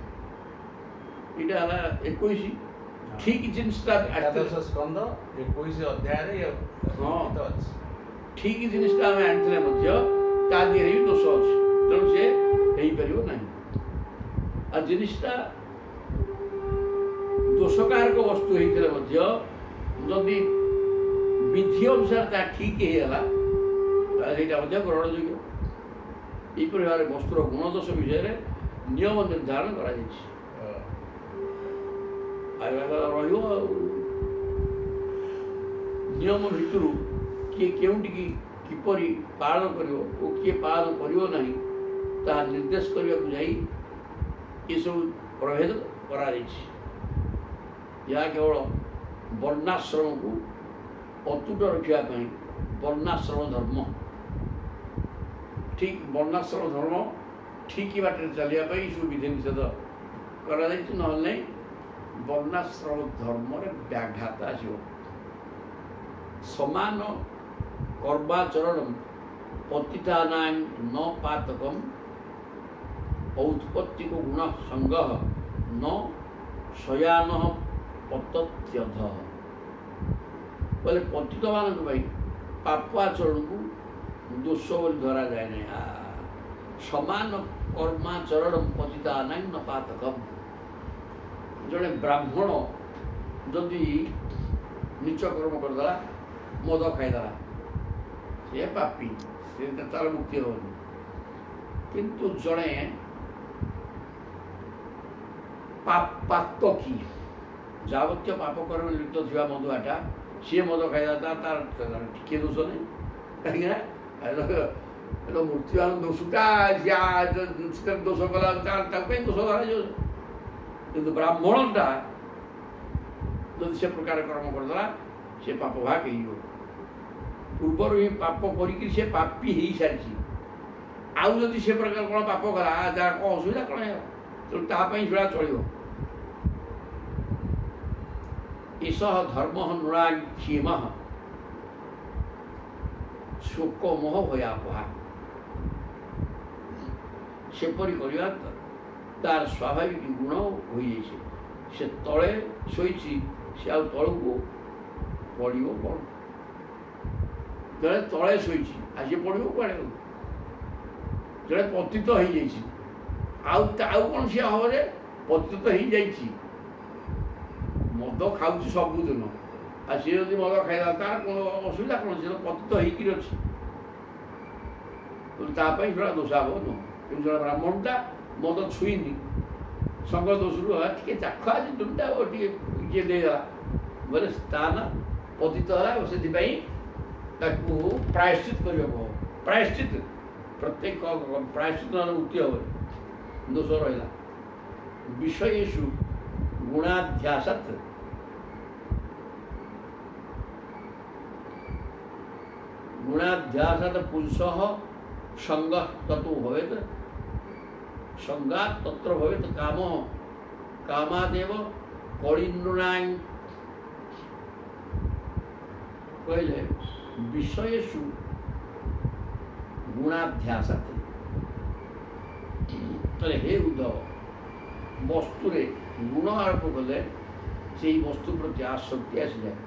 ଏଇଟା ହେଲା 21 ଠିକ ଜିନିଷଟା ଏକାଦଶ ସ୍କନ୍ଧ 21 ଅଧ୍ୟାୟରେ ଇଏ ହଁ। ତ ଅଛି। ଠିକ ଜିନିଷଟା ଆମେ ଆଣିଥିଲେ ମଧ୍ୟ ତା ଦେହରେ ବି ଦୋଷ ଅଛି, ତେଣୁ ସେ ହେଇପାରିବ ନାହିଁ। ଆଉ ଜିନିଷଟା ଦୋଷକାରକ ବସ୍ତୁ ହେଇଥିଲେ ମଧ୍ୟ ଯଦି ବିଧି ଅନୁସାରେ ତା ଠିକ ହେଇଗଲା ତାହେଲେ ସେଇଟା ମଧ୍ୟ ଗ୍ରହଣଯୋଗ୍ୟ। ଏହିପରି ଭାବରେ ବସ୍ତୁର ଗୁଣଦୋଷ ବିଷୟରେ ନିୟମ ନିର୍ଦ୍ଧାରଣ କରାଯାଇଛି। ରହିବ ଆଉ ନିୟମ ଭିତରୁ କିଏ କେଉଁଠିକି କିପରି ପାଳନ କରିବ ଓ କିଏ ପାଳନ କରିବ ନାହିଁ ତାହା ନିର୍ଦ୍ଦେଶ କରିବାକୁ ଯାଇ ଏସବୁ ପ୍ରଭେଦ କରାଯାଇଛି। ଏହା କେବଳ ବର୍ଣ୍ଣାଶ୍ରମକୁ ଅତୁଟ ରଖିବା ପାଇଁ ବର୍ଣ୍ଣାଶ୍ରମ ଧର୍ମ ଠିକ ବର୍ଣ୍ଣାଶ୍ରମ ଧର୍ମ ଠିକ ବାଟରେ ଚାଲିବା ପାଇଁ ସବୁ ବିଧି ନିଷେଧ କରାଯାଇଛି, ନହେଲେ ନାହିଁ ବର୍ଣ୍ଣାଶ୍ରମ ଧର୍ମରେ ବ୍ୟାଘାତ ଆସିବ। ସମାନ କର୍ମାଚରଣ ପତିତାନାଂ ନ ପାତକମ୍ ଔତ୍ପତ୍ତିକ ଗୁଣ ସଂଗଃ ନ ଶୟାନ ପତତ୍ୟଧ। ବୋଲେ ପତିତମାନଙ୍କ ପାଇଁ ପାପ ଆଚରଣକୁ ଦୋଷ ବୋଲି ଧରାଯାଏ ନାହିଁ। ସମାନ କର୍ମାଚରଣ ପତିତାନାଂ ନ ପାତକମ୍। ଜଣେ ବ୍ରାହ୍ମଣ ଯଦି ନୀଚ କର୍ମ କରିଦେଲା, ମଦ ଖାଇଦେଲା, ସେ ପାପୀ, ସେ ତାର ମୁକ୍ତି ହେବନି। କିନ୍ତୁ ଜଣେ ପାତକୀ ଯାବତୀୟ ପାପ କର୍ମ ଲିପ୍ତ ଥିବା ମଦୁଆଟା ସିଏ ମଦ ଖାଇଦେଲା, ତାର ଟିକେ ଦୋଷ ନାହିଁ। କାହିଁକିନା ମୂର୍ତ୍ତିମାନ ଦୋଷଟା ଦୋଷ କଲା ତାକୁ ପାଇଁ ଦୋଷ ଧରାଯିବ। କିନ୍ତୁ ବ୍ରାହ୍ମଣଟା ଯଦି ସେ ପ୍ରକାର କର୍ମ କରିଦେଲା ସେ ପାପ ଭାଗ ହେଇଯିବ। ପୂର୍ବରୁ ହିଁ ପାପ କରିକି ସେ ପାପୀ ହେଇସାରିଛି, ଆଉ ଯଦି ସେ ପ୍ରକାର କ'ଣ ପାପ କଲା ଯାହା କ'ଣ ଅସୁବିଧା କ'ଣ ହେବ, ତେଣୁ ତା ପାଇଁ ସେଟା ଚଳିବ। ଏସହ ଧର୍ମ ନୃଣାକ୍ଷୀମ ଶୋକମୋହ ଭୟାପହା। ସେପରି କରିବା ତାର ସ୍ୱାଭାବିକ ଗୁଣ ହୋଇଯାଇଛି। ସେ ତଳେ ଶୋଇଛି, ସେ ଆଉ ତଳକୁ ପଡ଼ିବ କ'ଣ? ଜଣେ ତଳେ ଶୋଇଛି, ଆଜି ପଡ଼ିବ କୁଆଡ଼େ? ଜଣେ ପତିତ ହେଇଯାଇଛି, ଆଉ କ'ଣ ସିଏ ହବ ଯେ? ପତିତ ହେଇଯାଇଛି, ମଦ ଖାଉଛି ସବୁଦିନ, ଆଉ ସିଏ ଯଦି ମଦ ଖାଇଲା ତାର କ'ଣ ଅସୁବିଧା କ'ଣ? ସିଏ ତ ପତିତ ହେଇକିରି ଅଛି, ତା ପାଇଁ ସେଟା ଦୋଷ ହବ ନୁହଁ। କିନ୍ତୁ ଜଣେ ବ୍ରାହ୍ମଣଟା ମଦ ଛୁଇଁନି, ସଙ୍ଗ ଦୋଷରୁ ଟିକେ ଚାଖ ଆଜି ଦୁଇଟା ଟିକେ କିଏ ଦେଇଦେଲା ବୋଲେ ତା ନା ପତିତ ହେଲା। ସେଥିପାଇଁ ତାକୁ ପ୍ରାୟଶ୍ଚିତ କରିବାକୁ ହେବ। ପ୍ରାୟଶ୍ଚିତ ପ୍ରତ୍ୟେକ ପ୍ରାୟଶ୍ଚିତ ନହେଲେ ମୁକ୍ତି ହେବ, ଦୋଷ ରହିଲା। ବିଷୟେଷୁ ଗୁଣାଧ୍ୟାସାତ୍ गुणाध्यासात् पुंसः संगः ततो भवेत् संगात् तत्र भवेत् कामः कामादेव कलिनृणां कहले विषयेषु गुणाध्यासात्। हे उद्धव वस्तुरे गुण आरोप कले से वस्तु प्रति आसक्ति आसी जाए।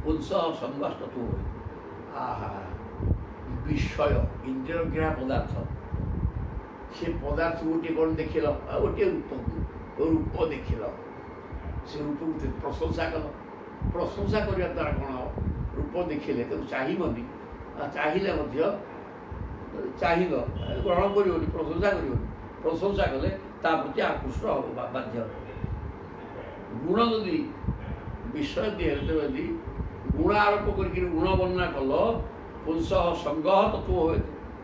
पुंस संगस्तु आहा विषय इंद्रिय ग्रह पदार्थ से पदार्थ गोटे कौन देखिल गोटे रूप देखिल से रूप प्रशंसा कल प्रशंसा करने द्वारा कौन हम रूप देखिले तो चाहिए चाहिए चाहिए ग्रहण कर प्रशंसा कर प्रशंसा कले प्रति आकृष्ट हम बाध्य। गुण जदि विषय दिए गुण आरोप कर गुण वर्णना कल पुंस संग तत्व हुए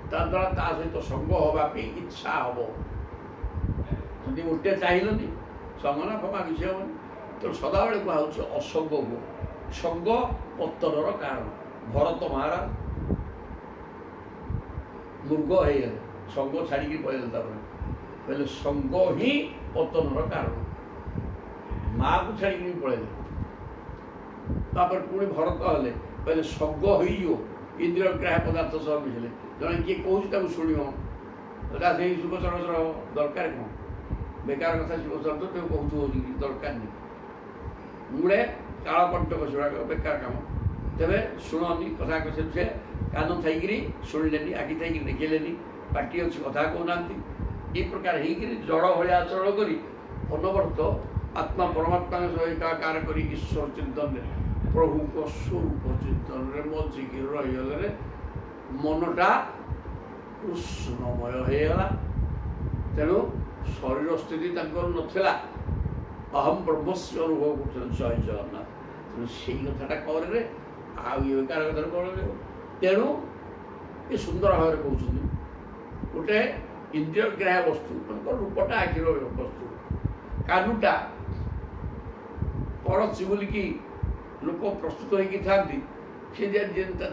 द्वारा ता सहित संग हाँपी इच्छा हम जदि गोटे चाहिए संगना फमा किसी हेनी तो सदाबे कहुच असंग को संग पत्तर कारण ଭରତ ମହାରାଜ ମୃଗ ହେଇଗଲେ, ସଙ୍ଗ ଛାଡ଼ିକି ପଳେଇଲେ। ତାପରେ କହିଲେ ସଙ୍ଗ ହିଁ ପତନର କାରଣ, ମାଆକୁ ଛାଡ଼ିକି ପଳେଇଲେ। ତାପରେ ପୁଣି ଭରତ ହେଲେ, କହିଲେ ସଙ୍ଗ ହେଇଯିବ, ଇନ୍ଦ୍ରିୟ ଗ୍ରାହ୍ୟ ପଦାର୍ଥ ସହ ମିଶିଲେ। ଜଣେ କିଏ କହୁଛି ତାକୁ ଶୁଣିବ, ତା ସେଇ ଶୁଭଚରଣର ଦରକାର କ'ଣ? ବେକାର କଥା ଶିବଚରଣ ତ କହୁଥିବ ଦରକାର ନାହିଁ। ଗୁଡ଼େ କାଳକଣ୍ଟକ ସେଗୁଡ଼ାକ ବେକାର କାମ। ତେବେ ଶୁଣନି କଥା, ସେ କାନ ଥାଇକିରି ଶୁଣିଲେନି, ଆଖି ଥାଇକିରି ଦେଖିଲେନି, ପାଟି ଅଛି କଥା କହୁନାହାନ୍ତି। ଏ ପ୍ରକାର ହେଇକିରି ଜଡ଼ ଭଳିଆ ଆଚରଣ କରି ଅନବରତ ଆତ୍ମା ପରମାତ୍ମାଙ୍କ ସହ ଏକାକାର କରି ଈଶ୍ୱର ଚିନ୍ତନରେ, ପ୍ରଭୁଙ୍କ ସ୍ୱରୂପ ଚିନ୍ତନରେ ମଜିକି ରହିଗଲେ ମନଟା କୃଷ୍ଣମୟ ହେଇଗଲା। ତେଣୁ ଶରୀର ସ୍ଥିତି ତାଙ୍କର ନଥିଲା, ଅହମ୍ ବ୍ରହ୍ମସ୍ୟ ଅନୁଭବ କରୁଥିଲେ ଜୟ ଜଗନ୍ନାଥ। ତେଣୁ ସେଇ କଥାଟା କରରେ ଆଉ ଏ ବେକାର କଥାରେ କ'ଣ? ତେଣୁ ଏ ସୁନ୍ଦର ଭାବରେ କହୁଛନ୍ତି, ଗୋଟେ ଇନ୍ଦ୍ରିୟ ଗ୍ରାହ୍ୟ ବସ୍ତୁ, ରୂପଟା ଆଖିର ବସ୍ତୁ, କାନୁଟା ପଡ଼ୋଶୀ ବୋଲିକି ଲୋକ ପ୍ରସ୍ତୁତ ହେଇକି ଥାନ୍ତି। ସେ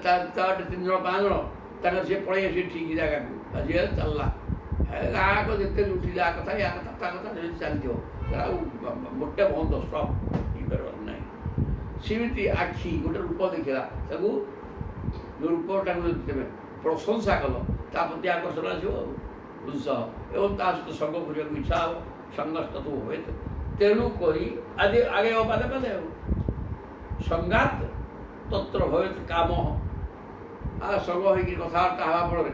ତାଟେ 3 ଜଣ 5 ଜଣ ତାଙ୍କର ସିଏ ପଳେଇ ଆସିବେ ଠିକ୍ ଜାଗାକୁ, ଆଜି ଚାଲିଲା ଗାଁକ ଯେତେ ଉଠି ଯାହା କଥା ୟା କଥା ତା କଥା ଯଦି ଚାଲିଥିବ, ଆଉ ଗୋଟେ ବନ୍ଦ ଷ୍ଟପ୍ ହେଇପାରିବାର ନାହିଁ। ସେମିତି ଆଖି ଗୋଟେ ରୂପ ଦେଖିଲା, ତାକୁ ରୂପଟାକୁ ଯଦି ତେବେ ପ୍ରଶଂସା କଲ, ତା ପ୍ରତି ଆକର୍ଷଣ ଆସିବ ଉତ୍ସାହ, ଏବଂ ତା ସହିତ ସଙ୍ଗ କରିବାକୁ ଇଚ୍ଛା ହେବ, ସଂଘର୍ଷ ତ ହୁଏ। ତେଣୁ କରି ଆଗେ ପାଦେ ପାଦେ ଆଉ ସଂଘାତ ତତ୍ର ଭବେତ୍ କାମ। ସଙ୍ଗ ହେଇକି କଥାବାର୍ତ୍ତା ହେବା ଫଳରେ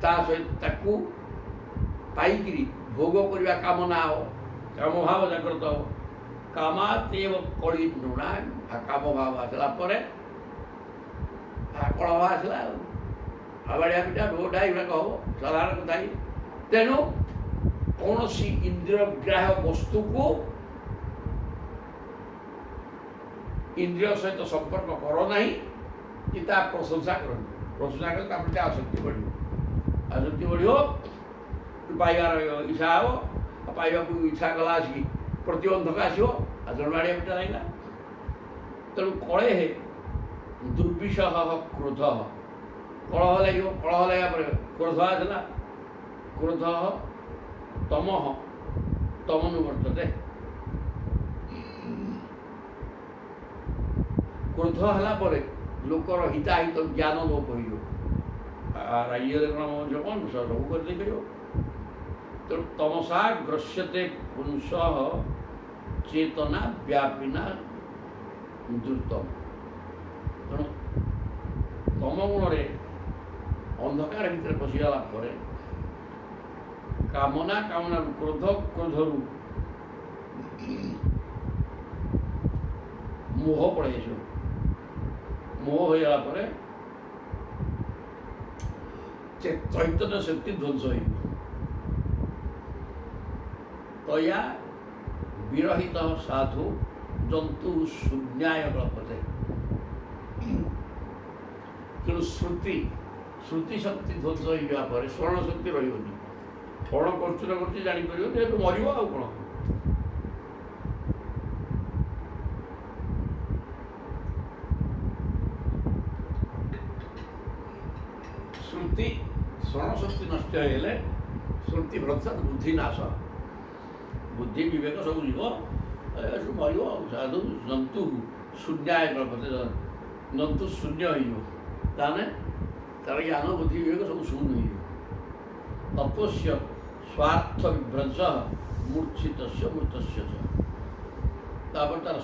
ତା ସହିତ ତାକୁ ପାଇକିରି ଭୋଗ କରିବା କାମନା ହେବ, କାମଭାବ ଜାଗ୍ରତ ହେବ। କାମାତେବ କଳି ନୃଣା, କାମ ଭାବ ଆସିଲା ପରେ କଳହ ଆସିଲା ଆଉ ହାବାଡ଼ିଆ ପିଠା ଢୋଟା ଏଗୁଡ଼ାକ ହେବ, ସାଧାରଣ କଥା। ତେଣୁ କୌଣସି ଇନ୍ଦ୍ରିୟ ଗ୍ରାହ୍ୟ ବସ୍ତୁକୁ ଇନ୍ଦ୍ରିୟ ସହିତ ସମ୍ପର୍କ କର ନାହିଁ କି ତା ପ୍ରଶଂସା କରନି। ପ୍ରଶଂସା କଲେ ତା ପ୍ରତି ଆସକ୍ତି ବଢ଼ିବ, ଆସକ୍ତି ବଢ଼ିବ, ପାଇବାର ଇଚ୍ଛା ହେବ, ପାଇବାକୁ ଇଚ୍ଛା କଲା ଆସିକି ପ୍ରତିବନ୍ଧକ ଆସିବ, ଆଉ ଜଣେ ବାଡ଼ିଆ ପିଠା ଲାଗିଲା। ତେଣୁ କଳେହେ ଦୁର୍ବିଷହ କ୍ରୋଧ, କଳହ ଲାଗିବ, କଳହ ଲାଗିବା ପରେ କ୍ରୋଧ ଆସିଲା, କ୍ରୋଧ ତମଃ ତମନୁବର୍ତ୍ତତେ, କ୍ରୋଧ ହେଲା ପରେ ଲୋକର ହିତାହିତ ଜ୍ଞାନ ଲୋପ ହୋଇଯିବ। ରାଜ୍ୟରେ କ'ଣ ମଣିଷ କ'ଣ ସବୁ କରିଦେଇପାରିବ। ତେଣୁ ତମସା ଗ୍ରସ୍ୟତେ ପୁଂସଃ ଚେତନା ବ୍ୟାପିନା ଦ୍ରୁତମ୍। ତେଣୁ ତମ ଗୁଣରେ ଅନ୍ଧକାର ଭିତରେ ପଶିଗଲା ପରେ କାମନାରୁ କ୍ରୋଧ, କ୍ରୋଧରୁ ମୋହ ପଳେଇ ଆସିବ। ମୋହ ହୋଇଗଲା ପରେ ଚୈତନ୍ୟ ଶକ୍ତି ଧ୍ୱଂସ ହୋଇଯିବ। ତୟା ବିରହିତ ସାଧୁ ଜନ୍ତୁ ଶୂନ୍ୟାୟ କଳ୍ପତେ। ତେଣୁ ଶ୍ରୁତି ଶକ୍ତି ଧ୍ୱଂସ ହୋଇଯିବା ପରେ ସ୍ମରଣ ଶକ୍ତି ରହିବନି। କ'ଣ କରୁଛୁ ନା କରୁଛି ଜାଣିପାରିବ, ଯେହେତୁ ମରିବ ଆଉ କ'ଣ। ଶ୍ରୁତି ସ୍ମରଣ ଶକ୍ତି ନଷ୍ଟ ହୋଇଗଲେ ଶ୍ରୁତି ଭ୍ରଂଶ ବୁଦ୍ଧି ନାଶ, ବୁଦ୍ଧି ବିବେକ ସବୁ ଯିବ, ସବୁ ମରିବ। ସାଧୁ ଜନ୍ତୁ ଶୂନ୍ୟାୟ କଳ୍ପତେ, ଜନ୍ତୁ ଶୂନ୍ୟ ହୋଇଯିବ, ତାହେଲେ ତାର ଜ୍ଞାନ ବୁଦ୍ଧି ବିବେକ ସବୁ ଶୂନ୍ୟ ହୋଇଯିବ। ତପସ୍ୟ ସ୍ୱାର୍ଥ ବିଭ୍ରଂଶ ମୂର୍ଚ୍ଛିତସ୍ୟ ମୃତସ୍ୟ। ତାପରେ ତାର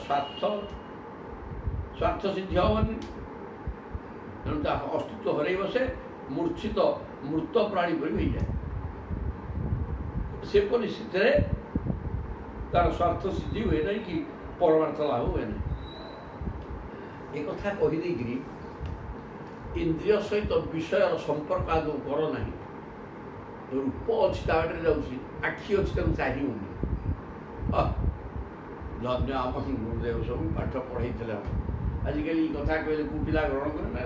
ସ୍ୱାର୍ଥ ସିଦ୍ଧି ହେବନି, ତେଣୁ ତା ଅସ୍ତିତ୍ୱ ହରାଇ ବସେ, ମୂର୍ଚ୍ଛିତ ମୃତ ପ୍ରାଣୀ ପରି ହୋଇଯାଏ। ସେ ପରିସ୍ଥିତିରେ ତାର ସ୍ୱାର୍ଥ ସିଦ୍ଧି ହୁଏ ନାହିଁ କି ପରମାର୍ଥ ଲାଭ ହୁଏ ନାହିଁ। ଏ କଥା କହିଦେଇକିରି ଇନ୍ଦ୍ରିୟ ସହିତ ବିଷୟର ସମ୍ପର୍କ ଆଦୌ କର ନାହିଁ। ରୂପ ଅଛି ତା ବାଟରେ ଯାଉଛି, ଆଖି ଅଛି ତାକୁ ଚାହିଁବନି। ଧନ୍ୟ ଆମ ଗୁରୁଦେବ ସବୁ ପାଠ ପଢ଼େଇଥିଲେ। ଆଜିକାଲି ଏ କଥା କହିଲେ କେଉଁ ପିଲା ଗ୍ରହଣ କରେ ନା?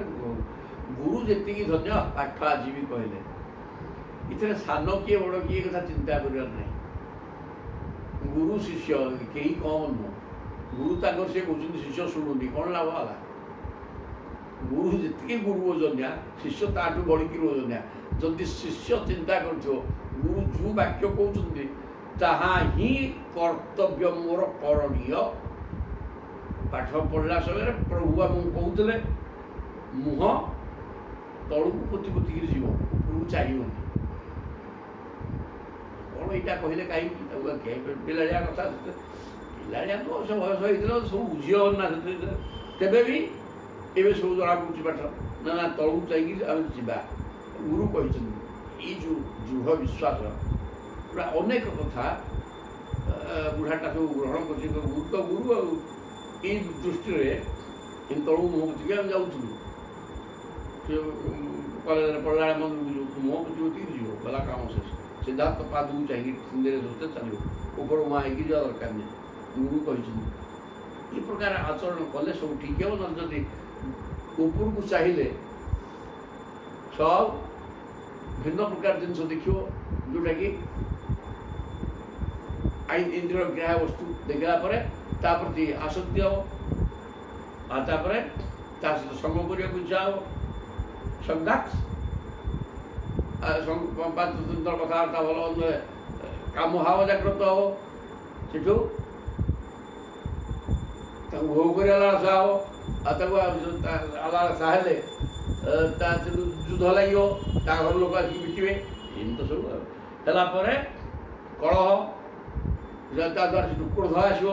ଗୁରୁ ଯେତିକି ଧନ୍ୟ, ପାଠ ଆଜି ବି କହିଲେ। ଏଥିରେ ସାନ କିଏ ବଡ଼ କିଏ କଥା ଚିନ୍ତା କରିବାର ନାହିଁ। ଗୁରୁ ଶିଷ୍ୟ କେହି କମ୍ ନୁହଁ। ଗୁରୁ ତାଙ୍କର ସେ କହୁଛନ୍ତି, ଶିଷ୍ୟ ଶୁଣୁନି, କ'ଣ ଲାଭ ହେଲା? ଗୁରୁ ଯେତିକି ଗୁରୁ ଓଜନିଆ ଶିଷ୍ୟ ତାଠୁ ବଳିକି ଓଜନିଆ। ଯଦି ଶିଷ୍ୟ ଚିନ୍ତା କରୁଥିବ ଗୁରୁ ଯେଉଁ ବାକ୍ୟ କହୁଛନ୍ତି ତାହା ହିଁ କର୍ତ୍ତବ୍ୟ ମୋର କରଣୀୟ। ପାଠ ପଢ଼ିଲା ସମୟରେ ପ୍ରଭୁ ଆମକୁ କହୁଥିଲେ ମୁହଁ ତଳକୁ ପୋତି ପୋତିକିରି ଯିବ, ଉପରକୁ ଚାହିଁବନି। କ'ଣ ଏଇଟା କହିଲେ କାହିଁକି? ପିଲାଳିଆ କଥା, ପିଲାଳିଆ ତ ସେ ବୟସ ହେଇଥିଲା ସବୁ ବୁଝି ହେବନି ନା ସେଥିରେ। ତେବେ ବି ଏବେ ସବୁ ଜଣାପଡ଼ୁଛି ପାଠ ନା ନା ତଳକୁ ଚାହିଁକି ଆମେ ଯିବା। ଗୁରୁ କହିଛନ୍ତି ଏଇ ଯେଉଁ ଦୃଢ଼ ବିଶ୍ୱାସ ପୁରା ଅନେକ କଥା ବୁଢ଼ାଟା ସବୁ ଗ୍ରହଣ କରିଛି। ଗୁରୁ ତ ଗୁରୁ ଆଉ ଏଇ ଦୃଷ୍ଟିରେ କିନ୍ତୁ ତଳକୁ ମୁହଁ ପୋତିକି ଆମେ ଯାଉଥିଲୁ। ସେ କଲେଜରେ ପଢ଼ିଲା ବେଳେ ମନ୍ଦିରକୁ ମୁହଁ ପୋତି ପୋତିକି ଯିବ, ଗଲା କାମ ଶେଷ। ସିଦ୍ଧାର୍ଥ ପାଦକୁ ଚାହିଁକି ଧୀରେ ସୁସ୍ଥେ ଚାଲିବ, ଉପର ମୁହାଁ ହେଇକି ଯିବା ଦରକାର ନାହିଁ। ଗୁରୁ କହିଛନ୍ତି ଏ ପ୍ରକାର ଆଚରଣ କଲେ ସବୁ ଠିକ୍ ହେବ। ନହେଲେ ଯଦି ଉପରକୁ ଚାହିଁଲେ ସବୁ ଭିନ୍ନ ପ୍ରକାର ଜିନିଷ ଦେଖିବ, ଯେଉଁଟାକି ଆଇନ ଇନ୍ଦ୍ରିୟ ଗ୍ରାହ୍ୟ ବସ୍ତୁ ଦେଖିଲା ପରେ ତା ପ୍ରତି ଆସକ୍ତି ହେବ, ଆଉ ତାପରେ ତା ସହିତ ସଙ୍ଗ କରିବାକୁ ଇଚ୍ଛା ହେବ, ସଂଘାତ, ପାଞ୍ଚ ଦିନ କଥାବାର୍ତ୍ତା ଭଲ ନୁହେଁ, କାମ ଭାବ ଜାଗ୍ରତ ହେବ। ସେଠୁ ତାକୁ ଭୋଗ କରିବା ଲାଳସା ହେବ, ଆଉ ତାକୁ ଲାଳସା ହେଲେ ତା ସେଠୁ ଯୁଦ୍ଧ ଲାଗିବ, ତା ଘର ଲୋକ ଆସିକି ବିକିବେ। ଏମିତି ତ ସବୁ ହେଲା ପରେ କଳହ, ତା ଦ୍ୱାରା ସେଠୁ କ୍ରୋଧ ଆସିବ।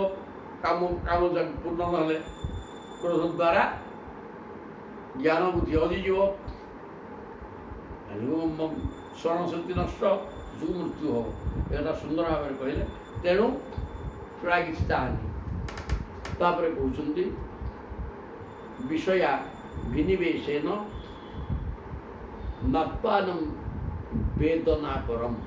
କାମ ପୂର୍ଣ୍ଣ ନହେଲେ କ୍ରୋଧ ଦ୍ୱାରା ଜ୍ଞାନ ବୁଦ୍ଧି ହଜିଯିବ, ସ୍ମରଣ ଶକ୍ତି ନଷ୍ଟ, ଯୋଉ ମୃତ୍ୟୁ ହେବ। ଏଟା ସୁନ୍ଦର ଭାବରେ କହିଲେ। ତେଣୁ ସେଟା କିଛି ତାହାନି। ତାପରେ କହୁଛନ୍ତି ବିଷୟା ବିନିବେଶେନ ନାତ୍ମାନଂ ବେଦନାପରମ୍।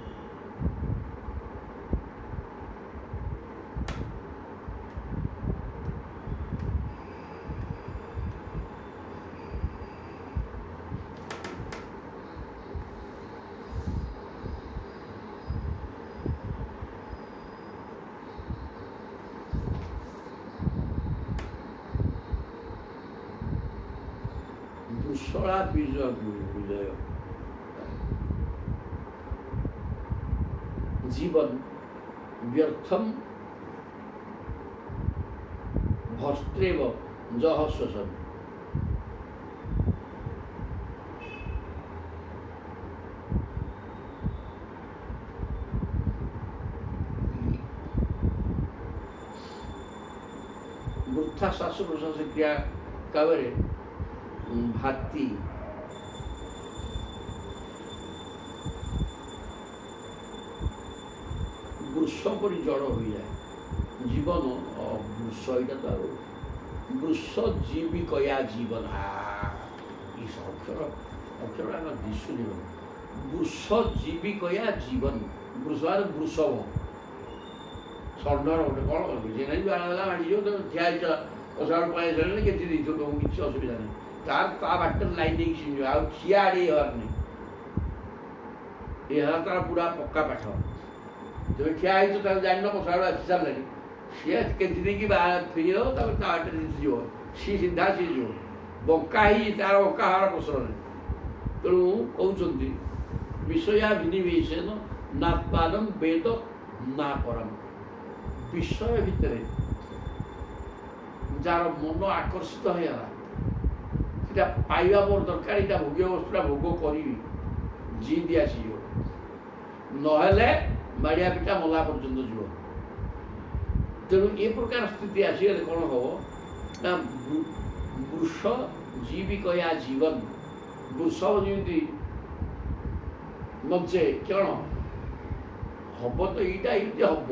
ଭୂଷଳା ବିଜୟ জীবন ব্যর্থম ভস্ত্রেব জহ শোষণ। বৃদ্ধা শ্বাস প্রশ্বাস ক্রিয়া কাবে ভাতি বৃষ পরি জড় হয়ে যায় জীবন। বৃষ এটা তো আর বৃষ জীবিকয়া জীবন। এই অক্ষর অক্ষরটা আমার দিশুনি। বৃষ জীবিকয়া জীবন। ବୃଷ ବୃଷଭ ଷଣ୍ଢର ଗୋଟେ କ'ଣ ସେ ନାହିଁ ଆଣିଦେଲା ମାଡ଼ିଯିବ ତ ଠିଆ ହେଇଛ ଅଷାଢ଼ ପାଣି ସାରିଲେ କେତେ ଦେଇଥିବ ତମକୁ କିଛି ଅସୁବିଧା ନାହିଁ। ତା ବାଟରେ ଲାଇନ୍ ନେଇକି ସିଯିବ ଆଉ ଠିଆ ଆଡ଼େଇ ହେବାର ନାହିଁ। ଏ ହେଲା ତାର ପୁରା ପକ୍କା ପାଠ। ତମେ ଠିଆ ହେଇଛ ତାକୁ ଜାଣିନ ଅଷାଢ଼ ଆସି ସାରିଲାଣି ସିଏ କେତେ ଦେଇକି ଫେରିଦେବ ତାପରେ ତା ବାଟରେ ଜିତିଯିବ। ସିଏ ସିଧା ସିଏ ଯିବ ବଙ୍କା ହେଇଛି ତାର ବଙ୍କା ହେବାର ପ୍ରଶ୍ନ ନାହିଁ। ତେଣୁ କହୁଛନ୍ତି ବିଷୟା ବିନିବେଶେନ ନାତ୍ମାନଂ ବେଦ ନା ପରମ। ବିଷୟ ଭିତରେ ଯାହାର ମନ ଆକର୍ଷିତ ହେଇଗଲା ସେଟା ପାଇବା ମୋର ଦରକାର, ଏଇଟା ଭୋଗ୍ୟ ବସ୍ତୁଟା ଭୋଗ କରିବି, ଜିଦି ଆସିଯିବ। ନହେଲେ ମାଡ଼ିଆ ପିଟା ମଲା ପର୍ଯ୍ୟନ୍ତ ଯିବ। ତେଣୁ ଏ ପ୍ରକାର ସ୍ଥିତି ଆସିଗଲେ କ'ଣ ହେବ ନା ବୃଷ ଜୀବିକୟା ଜୀବନ। ବୃଷଭ ଯେମିତି ମଞ୍ଚେ କ'ଣ ହବ ତ ଏଇଟା ଏମିତି ହବ,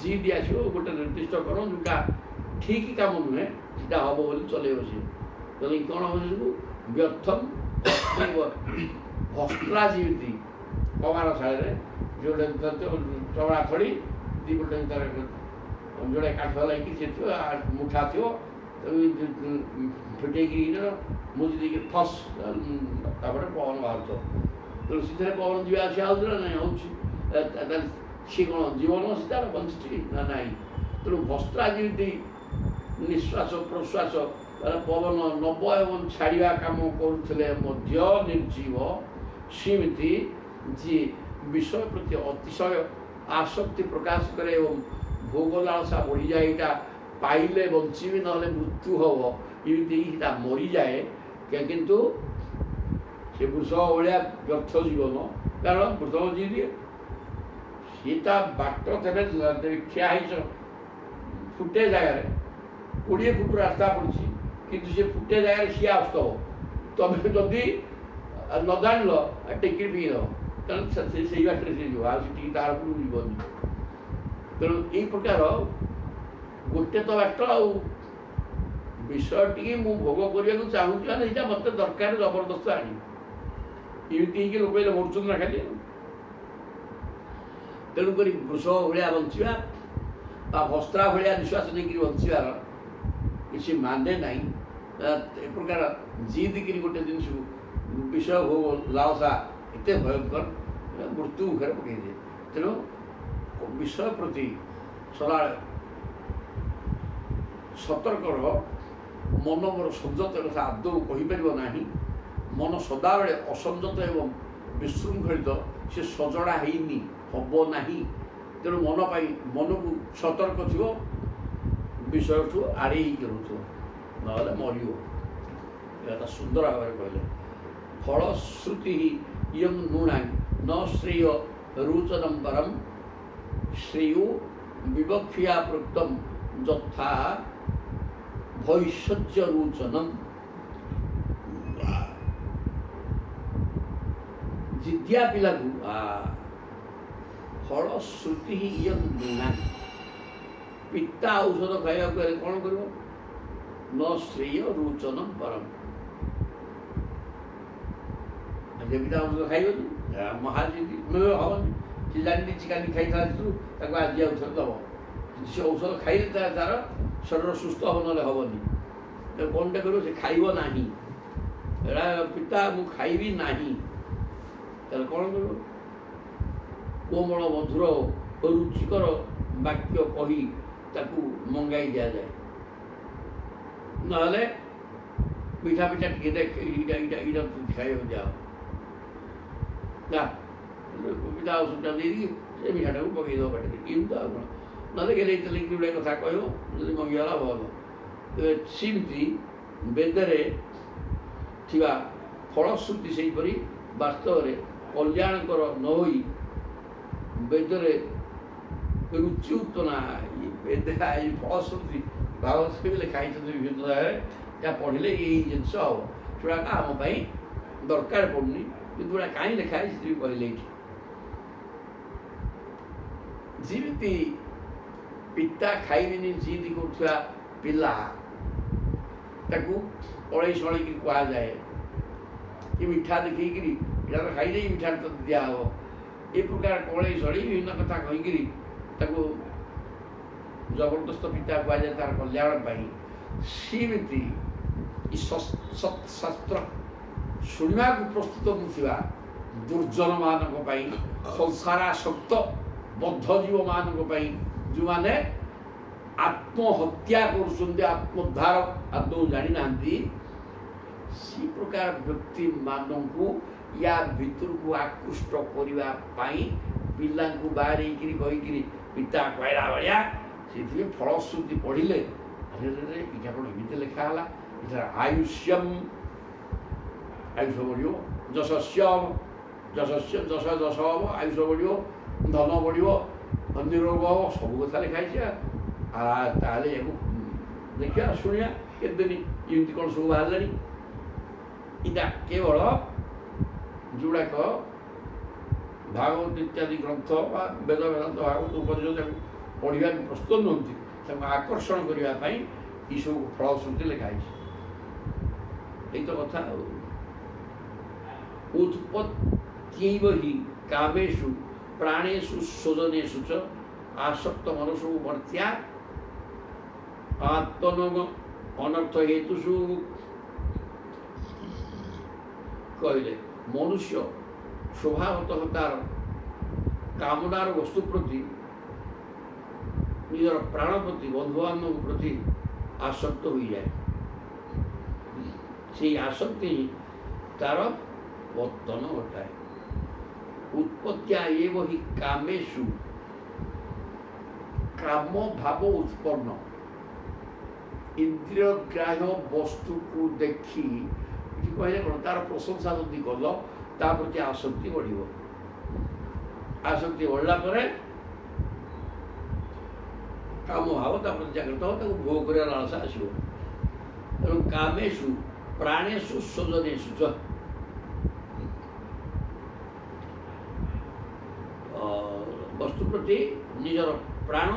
ଜିଦି ଆସିବ ଗୋଟେ ନିର୍ଦ୍ଦିଷ୍ଟ କର ଯେଉଁଟା ଠିକ୍ କାମ ନୁହେଁ ସେଟା ହବ ବୋଲି ଚଲେଇବ ସିଏ। ତେଣୁ କ'ଣ ହବ ସବୁ ବ୍ୟର୍ଥମ୍ ଭଷ୍ଟ୍ରା ଯେମିତି କମାର ଶାଳରେ ଯେଉଁଟା ଚମଡ଼ା ଥଳି ଦୁଇ ପଟେ ତାର ଯୋଡ଼େ କାଠ ଲାଗିକି ସେ ଥିବ ମୁଠା ଥିବ ଫିଟେଇକି ମୁଜି ଦେଇକି ଫସ୍ ତାପରେ ପବନ ବାହାରୁଥିବ। ତେଣୁ ସେଥିରେ ପବନ ଯିବା ଆସିବା ହେଉଛି ନା ନାହିଁ ହେଉଛି। ତାହେଲେ ସିଏ କ'ଣ ଜୀବନ ଅଛି ତାର ବଞ୍ଚିଛି ନା ନାହିଁ। ତେଣୁ ଭଷ୍ଟ୍ରା ଯେମିତି ନିଶ୍ୱାସ ପ୍ରଶ୍ୱାସ ପବନ ନବ ଏବଂ ଛାଡ଼ିବା କାମ କରୁଥିଲେ ମଧ୍ୟ ନିର୍ଜୀବ ସେମିତି ଯିଏ ବିଷୟ ପ୍ରତି ଅତିଶୟ ଆସକ୍ତି ପ୍ରକାଶ କରେ ଏବଂ ଭୋଗ ଲାଳସା ବଢ଼ିଯାଏ, ଏଇଟା ପାଇଲେ ବଞ୍ଚିବି ନହେଲେ ମୃତ୍ୟୁ ହେବ, ଏମିତି ଏଇଟା ମରିଯାଏ। କିନ୍ତୁ ସେ ବୃଷ ଭଳିଆ ବ୍ୟର୍ଥ ଜୀବନ, କାରଣ ବୃଷ ଯିଏ ସିଏ ତା ବାଟ ତେବେ ଠିଆ ହେଇଛ ଫୁଟେ ଜାଗାରେ 20 ଫୁଟ ରାସ୍ତା ପଡ଼ିଛି, କିନ୍ତୁ ସେ ଫୁଟେ ଜାଗାରେ ସିଏ ଆସୁଥିବ, ତମେ ଯଦି ନ ଜାଣିଲ ଟେକି ପିଇଦେବ, ତେଣୁ ସେଇ ବାଟରେ ସେ ଯିବ, ଆଉ ସେଠିକି ତାର ଉପରକୁ ଯିବନି। ତେଣୁ ଏଇ ପ୍ରକାର ଗୋଟେ ତ ବାଟ, ଆଉ ବିଷୟଟିକି ମୁଁ ଭୋଗ କରିବାକୁ ଚାହୁଁଛି ମାନେ ଏଇଟା ମୋତେ ଦରକାର, ଜବରଦସ୍ତ ଆଣିବି, ଏମିତି ହେଇକି ଲୋକ ଏଇଟା ମରୁଛନ୍ତି ନା ଖାଲି। ତେଣୁକରି ବୃଷ ଭଳିଆ ବଞ୍ଚିବା ବା ଭସ୍ତ୍ରା ଭଳିଆ ନିଶ୍ୱାସ ନେଇକରି ବଞ୍ଚିବାର କିଛି ମାନେ ନାହିଁ। ଏ ପ୍ରକାର ଜିଦ୍ କିରି ଗୋଟେ ଜିନିଷକୁ ବିଷୟ ଭୋଗ ଲାଳସା ଏତେ ଭୟଙ୍କର, ମୃତ୍ୟୁ ମୁଖରେ ପକାଇଦିଏ। ତେଣୁ ବିଷୟ ପ୍ରତି ସଦାବେଳେ ସତର୍କର ମନ ମୋର ସଂଯତ କଥା ଆଦୌ କହିପାରିବ ନାହିଁ। ମନ ସଦାବେଳେ ଅସଂଯତ ଏବଂ ବିଶୃଙ୍ଖଳିତ, ସେ ସଜଡ଼ା ହେଇନି, ହେବ ନାହିଁ। ତେଣୁ ମନକୁ ସତର୍କ ଥିବ, ବିଷୟଠୁ ଆଡ଼େଇ ହେଇକି ରହୁଥିବ, ନହେଲେ ମରିବ। ଏଟା ସୁନ୍ଦର ଭାବରେ କହିଲେ। ଫଳଶ୍ରୁତି ଇୟଂ ନୃଣାଂ ନ ଶ୍ରେୟ ରୁଚନଂ ପରଂ ଶ୍ରେୟୋ ବିବକ୍ଷ୍ୟା ପ୍ରୋକ୍ତଂ ଯଥା ଭୈଷଜ୍ୟ ରୁଚନଂ। ଜିଦ୍ୟା ପିଲାକୁ ଫଳଶ୍ରୁତି ଇୟଂ ନୃଣାଂ, ପିତା ଔଷଧ ଖାଇବାକୁ ହେଲେ କ'ଣ କରିବ? ନ ଶ୍ରେୟ ରୁଚନଂ ପରଂ, ପିତା ଔଷଧ ଖାଇବନି, ମହାଜିଦି ହେବନି। ସେ ଜାଣିଛି କାଲି ଖାଇଥାନ୍ତୁ, ତାକୁ ଆଜି ଆଉ ଥରେ ଦେବ। ସେ ଔଷଧ ଖାଇଲେ ତାର ଶରୀର ସୁସ୍ଥ ହେବ, ନହେଲେ ହେବନି। କ'ଣଟା କରିବ? ସେ ଖାଇବ ନାହିଁ। ଏଇଟା ପିତା ମୁଁ ଖାଇବି ନାହିଁ, ତାହେଲେ କ'ଣ କରିବ? କୋମଳ ମଧୁର ରୁଚିକର ବାକ୍ୟ କହି ତାକୁ ମଙ୍ଗାଇ ଦିଆଯାଏ, ନହେଲେ ମିଠା ପିଠା ଟିକେ ଦେଖ, ଏଇଟା ଖାଇବାକୁ ଦିଆ ପିଠା ଔଷଧଟା ଦେଇକି ସେ ମିଠାଟାକୁ ପକାଇଦେବ ପାଟିରେ, କିନ୍ତୁ ଆଉ କ'ଣ, ନହେଲେ ଗେଲେଇ ତେଲେଇକି ଗୋଟେ କଥା କହିବ, ଯଦି ମଙ୍ଗିଗଲା ଭଲ। ତେବେ ସେମିତି ବେଦରେ ଥିବା ଫଳଶ୍ରୁତି ସେହିପରି ବାସ୍ତବରେ କଲ୍ୟାଣକର ନ ହୋଇ ବେଦରେ ରୁଚି ଉତ୍ତନା, ଏଇ ଫଳଶ୍ରୁତି ଭାଗବତ ଲେଖା ହେଇଛନ୍ତି ବିଭିନ୍ନ ଜାଗାରେ, ଯାହା ପଢ଼ିଲେ ଏଇ ଜିନିଷ ହେବ। ସେଗୁଡ଼ାକ ଆମ ପାଇଁ ଦରକାର ପଡ଼ୁନି, କିନ୍ତୁ ଏଗୁଡ଼ା କାହିଁ ଲେଖା ହେଇଛି ସେ କହିଲେ ଏଇଠି। ଯେମିତି ପିତା ଖାଇବିନି ଜିଦ୍ କରୁଥିବା ପିଲା, ତାକୁ ଅଳେଇ ସଳେଇକି କୁହାଯାଏ, କି ମିଠା ଦେଖେଇକିରି ଏଇଟା ତ ଖାଇଦେଇ ମିଠା ତ ଦିଆହେବ, ଏ ପ୍ରକାର କଳେଇ ସଳେଇ ବିଭିନ୍ନ କଥା କହିକିରି ତାକୁ ଜବରଦସ୍ତ ପିତା କୁହାଯାଏ ତାର କଲ୍ୟାଣ ପାଇଁ। ସେମିତି ସତ୍ଶାସ୍ତ୍ର ଶୁଣିବାକୁ ପ୍ରସ୍ତୁତ ନଥିବା ଦୁର୍ଜନମାନଙ୍କ ପାଇଁ, ସଂସାରାସକ୍ତ ବଦ୍ଧଜୀବମାନଙ୍କ ପାଇଁ, ଯେଉଁମାନେ ଆତ୍ମହତ୍ୟା କରୁଛନ୍ତି, ଆତ୍ମୋଦ୍ଧାର ଆଦୌ ଜାଣିନାହାନ୍ତି, ସେ ପ୍ରକାର ବ୍ୟକ୍ତିମାନଙ୍କୁ ୟା ଭିତରକୁ ଆକୃଷ୍ଟ କରିବା ପାଇଁ ପିଲାଙ୍କୁ ବାହାରେଇକିରି କହିକିରି ପିତା କହିଲା ଭଳିଆ ସେଥିପାଇଁ ଫଳଶ୍ରୁତି ପଢ଼ିଲେ ଏଇଟା କ'ଣ ଏମିତି ଲେଖା ହେଲା, ଏଠାରେ ଆୟୁଷ୍ୟମ୍, ଆୟୁଷ ବଢ଼ିବ, ଯଶସ୍ୟମ୍, ଯଶ ହେବ, ଆୟୁଷ ବଢ଼ିବ, ଧନ ବଢ଼ିବ, ନିରୋଗ ହେବ, ସବୁ କଥା ଲେଖା ହେଇଛି। ତାହେଲେ ୟାକୁ ଦେଖିବା ଶୁଣିବା କେତେଦିନ ଏମିତି କ'ଣ ସବୁ ବାହାରିଲାଣି। ଏଇଟା କେବଳ ଯେଉଁଗୁଡ଼ାକ ଭାଗବତ ଇତ୍ୟାଦି ଗ୍ରନ୍ଥ ବା ବେଦ ବେଦାନ୍ତ ଭାଗବତ ଉପନିଷଦ ତାକୁ ପଢ଼ିବାକୁ ପ୍ରସ୍ତୁତ ନୁହନ୍ତି, ତାଙ୍କୁ ଆକର୍ଷଣ କରିବା ପାଇଁ ଏସବୁ ଫଳଶ୍ରୁତି ଲେଖା ହେଇଛି। ଏଇ ତ କଥା। ଆଉ ଉତ୍ପତ୍ତ୍ୟୈବ ହି କାମେଷୁ ପ୍ରାଣେଷୁ ସ୍ୱଜନେଷୁ च आसक्त मनसु वर्त्या आत्मनोग अनर्थ हेतुषु कहले मनुष्य स्वभावतः तार कामनार वस्तु प्रति निजर प्राण प्रति बंधुबान्धव प्रति आसक्त हो जाए। সেই আসক্তি ହିଁ ତାର ପତନ ଘଟାଏ। ଉତ୍ପତ୍ତ୍ୟା ଏବ ହି କାମେଷୁ, କାମ ଭାବ ଉତ୍ପନ୍ନ। ଇନ୍ଦ୍ରିୟ ଗ୍ରାହ୍ୟ ବସ୍ତୁକୁ ଦେଖି ଏଠି କହିଲେ କ'ଣ, ତାର ପ୍ରଶଂସା ଯଦି କଲ ତା ପ୍ରତି ଆସକ୍ତି ବଢ଼ିବ। ଆସକ୍ତି ବଢ଼ିଲା ପରେ କାମ ଭାବ ତାପରେ ଜାଗ୍ରତ ହେବ, ତାକୁ ଭୋଗ କରିବା ଲାଳସା ଆସିବ। ତେଣୁ କାମେଷୁ ପ୍ରାଣେଷୁ ସ୍ୱଜନେଷୁ ଚ, ବସ୍ତୁ ପ୍ରତି ନିଜର ପ୍ରାଣ,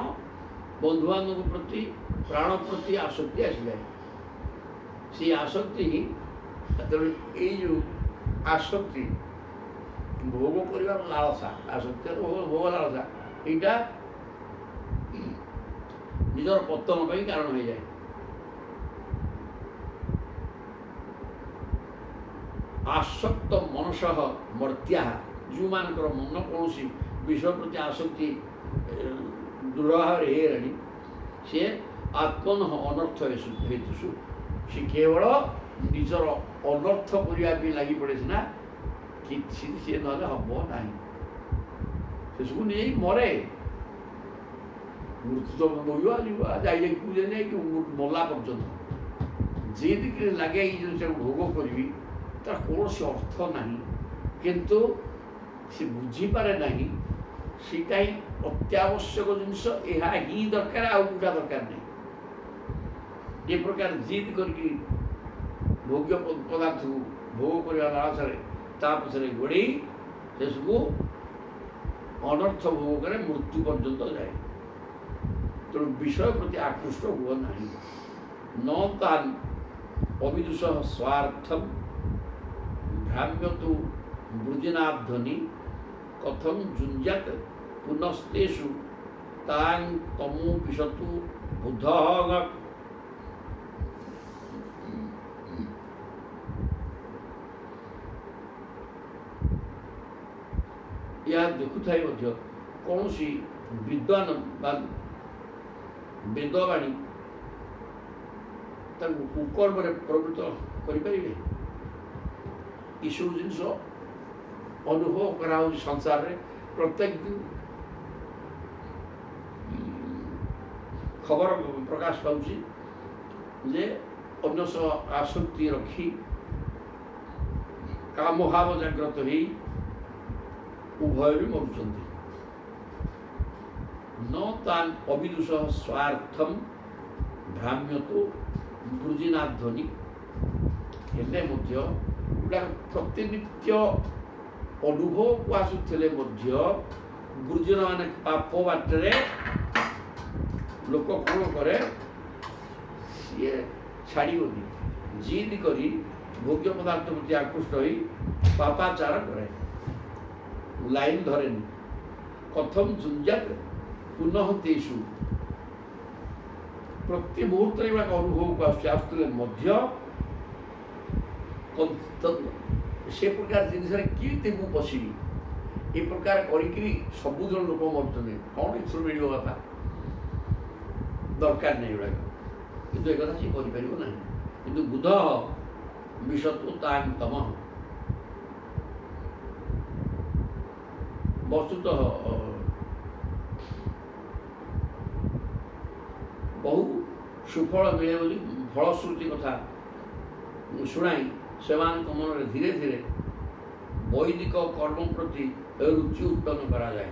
ବନ୍ଧୁବାନ୍ଧବ ପ୍ରତି ପ୍ରାଣ ପ୍ରତି ଆସକ୍ତି ଆସିଯାଏ। ସେଇ ଆସକ୍ତି ହିଁ, ତେଣୁ ଏଇ ଯେଉଁ ଆସକ୍ତି ଭୋଗ କରିବାର ଲାଳସା, ଆସକ୍ତି ଭୋଗ ଲାଳସା, ଏଇଟା ନିଜର ପତନ ପାଇଁ କାରଣ ହୋଇଯାଏ। ଆସକ୍ତ ମନସଃ ମର୍ତ୍ତ୍ୟାଃ, ଯେଉଁମାନଙ୍କର ମନ କୌଣସି ବିଷୟ ପ୍ରତି ଆସକ୍ତି ଦୃଢ଼ ଭାବରେ ହେଇଗଲାଣି, ସେ ଆତ୍ମନଃ ଅନର୍ଥ ହେତୁଷୁ, ସେ କେବଳ ନିଜର ଅନର୍ଥ କରିବା ପାଇଁ ଲାଗି ପଡ଼େ ସିନା, କିଛି ସିଏ ନହେଲେ ହବ ନାହିଁ। ସେସବୁ ନେଇ ମରେ, ମୃତ୍ୟୁ ତ ବୋହିବ ଯାଇକି ଯାଇକି ମଲା ପର୍ଯ୍ୟନ୍ତ ଯେମିତିକି ଲାଗେ ଏଇ ଜିନିଷକୁ ଭୋଗ କରିବି, ତାର କୌଣସି ଅର୍ଥ ନାହିଁ, କିନ୍ତୁ ସେ ବୁଝିପାରେ ନାହିଁ ସେଇଟା ହିଁ ଅତ୍ୟାବଶ୍ୟକ ଜିନିଷ, ଏହା ହିଁ ଦରକାର, ଆଉ କୋଉଟା ଦରକାର ନାହିଁ। ଏ ପ୍ରକାର ଜିଦ୍ କରିକି ଭୋଗ୍ୟ ପଦାର୍ଥକୁ ଭୋଗ କରିବା ଲାଳସାରେ ତା ପଛରେ ଗୋଡ଼େଇ ସେସବୁ ଅନର୍ଥ ଭୋଗ କରେ, ମୃତ୍ୟୁ ପର୍ଯ୍ୟନ୍ତ ଯାଏ। ତେଣୁ ବିଷୟ ପ୍ରତି ଆକୃଷ୍ଟ ହୁଅ ନାହିଁ। ନ ତାନ୍ ଅବିଦୁଷଃ ସ୍ୱାର୍ଥଂ ଭ୍ରାମ୍ୟତୁ ବୃଜିନାଧ୍ୱନି କଥଂ ଯୁଞ୍ଜାତ୍ ପୁନସ୍ତେଷୁ ତାଂ ତମୁ ବିଶତୁ ବୁଧଃ। ଏହା ଦେଖୁଥାଇ ମଧ୍ୟ କୌଣସି ବିଦ୍ୱାନ ବା ବେଦବାଣୀ ତାକୁ କୁକର୍ମରେ ପ୍ରବୃତ୍ତ କରିପାରିବେ? ଏସବୁ ଜିନିଷ ଅନୁଭବ କରାହେଉଛି ସଂସାରରେ। ପ୍ରତ୍ୟେକ ଦିନ ଖବର ପ୍ରକାଶ ପାଉଛି ଯେ ଅନ୍ୟ ସହ ଆସକ୍ତି ରଖି କାମଭାବ ଜାଗ୍ରତ ହେଇ ଉଭୟ ବି ମରୁଛନ୍ତି। ନ ତାନ୍ ଅବିଦୁଷଃ ସ୍ୱାର୍ଥଂ ଭ୍ରାମ୍ୟତୁ ବୃଜିନାଧ୍ୱନି, ହେଲେ ମଧ୍ୟ ଗୁଡ଼ାକ ପ୍ରତିନିତ୍ୟ ଅନୁଭବକୁ ଆସୁଥିଲେ ମଧ୍ୟ ଗୁରୁଜନ ମାନେ ପାପ ବାଟରେ ଲୋକ କ'ଣ କରେ, ସିଏ ଛାଡ଼ିବନି, ଜିଦ୍ କରି ଭୋଗ୍ୟ ପଦାର୍ଥ ପ୍ରତି ଆକୃଷ୍ଟ ହୋଇ ପାପାଚାର କରେ, ଲାଇନ୍ ଧରେନି। କଥମ ଯୁଞ୍ଜାତ୍ ପୁନଃ ତେଷୁ, ପ୍ରତି ମୁହୂର୍ତ୍ତରେ ଗୁଡ଼ାକ ଅନୁଭବକୁ ଆସୁଥିଲେ ମଧ୍ୟ ସେ ପ୍ରକାର ଜିନିଷରେ କେମିତି ମୁଁ ପଶିବି, ଏ ପ୍ରକାର କରିକିରି ସବୁଜଣ ଲୋକ ମରୁଛନ୍ତି। କ'ଣ ଏଥିରୁ ମିଳିବ କଥା, ଦରକାର ନାହିଁ ଏଗୁଡ଼ାକ, କିନ୍ତୁ ଏ କଥା ସେ କରିପାରିବ ନାହିଁ। କିନ୍ତୁ ବୁଧ ବିଶତୁ ତାଂ ତମଃ, ବସ୍ତୁତଃ ବହୁ ସୁଫଳ ମିଳେ ବୋଲି ଫଳଶ୍ରୁତି କଥା ଶୁଣାଇ ସେମାନଙ୍କ ମନରେ ଧୀରେ ଧୀରେ ବୈଦିକ କର୍ମ ପ୍ରତି ରୁଚି ଉତ୍ପନ୍ନ କରାଯାଏ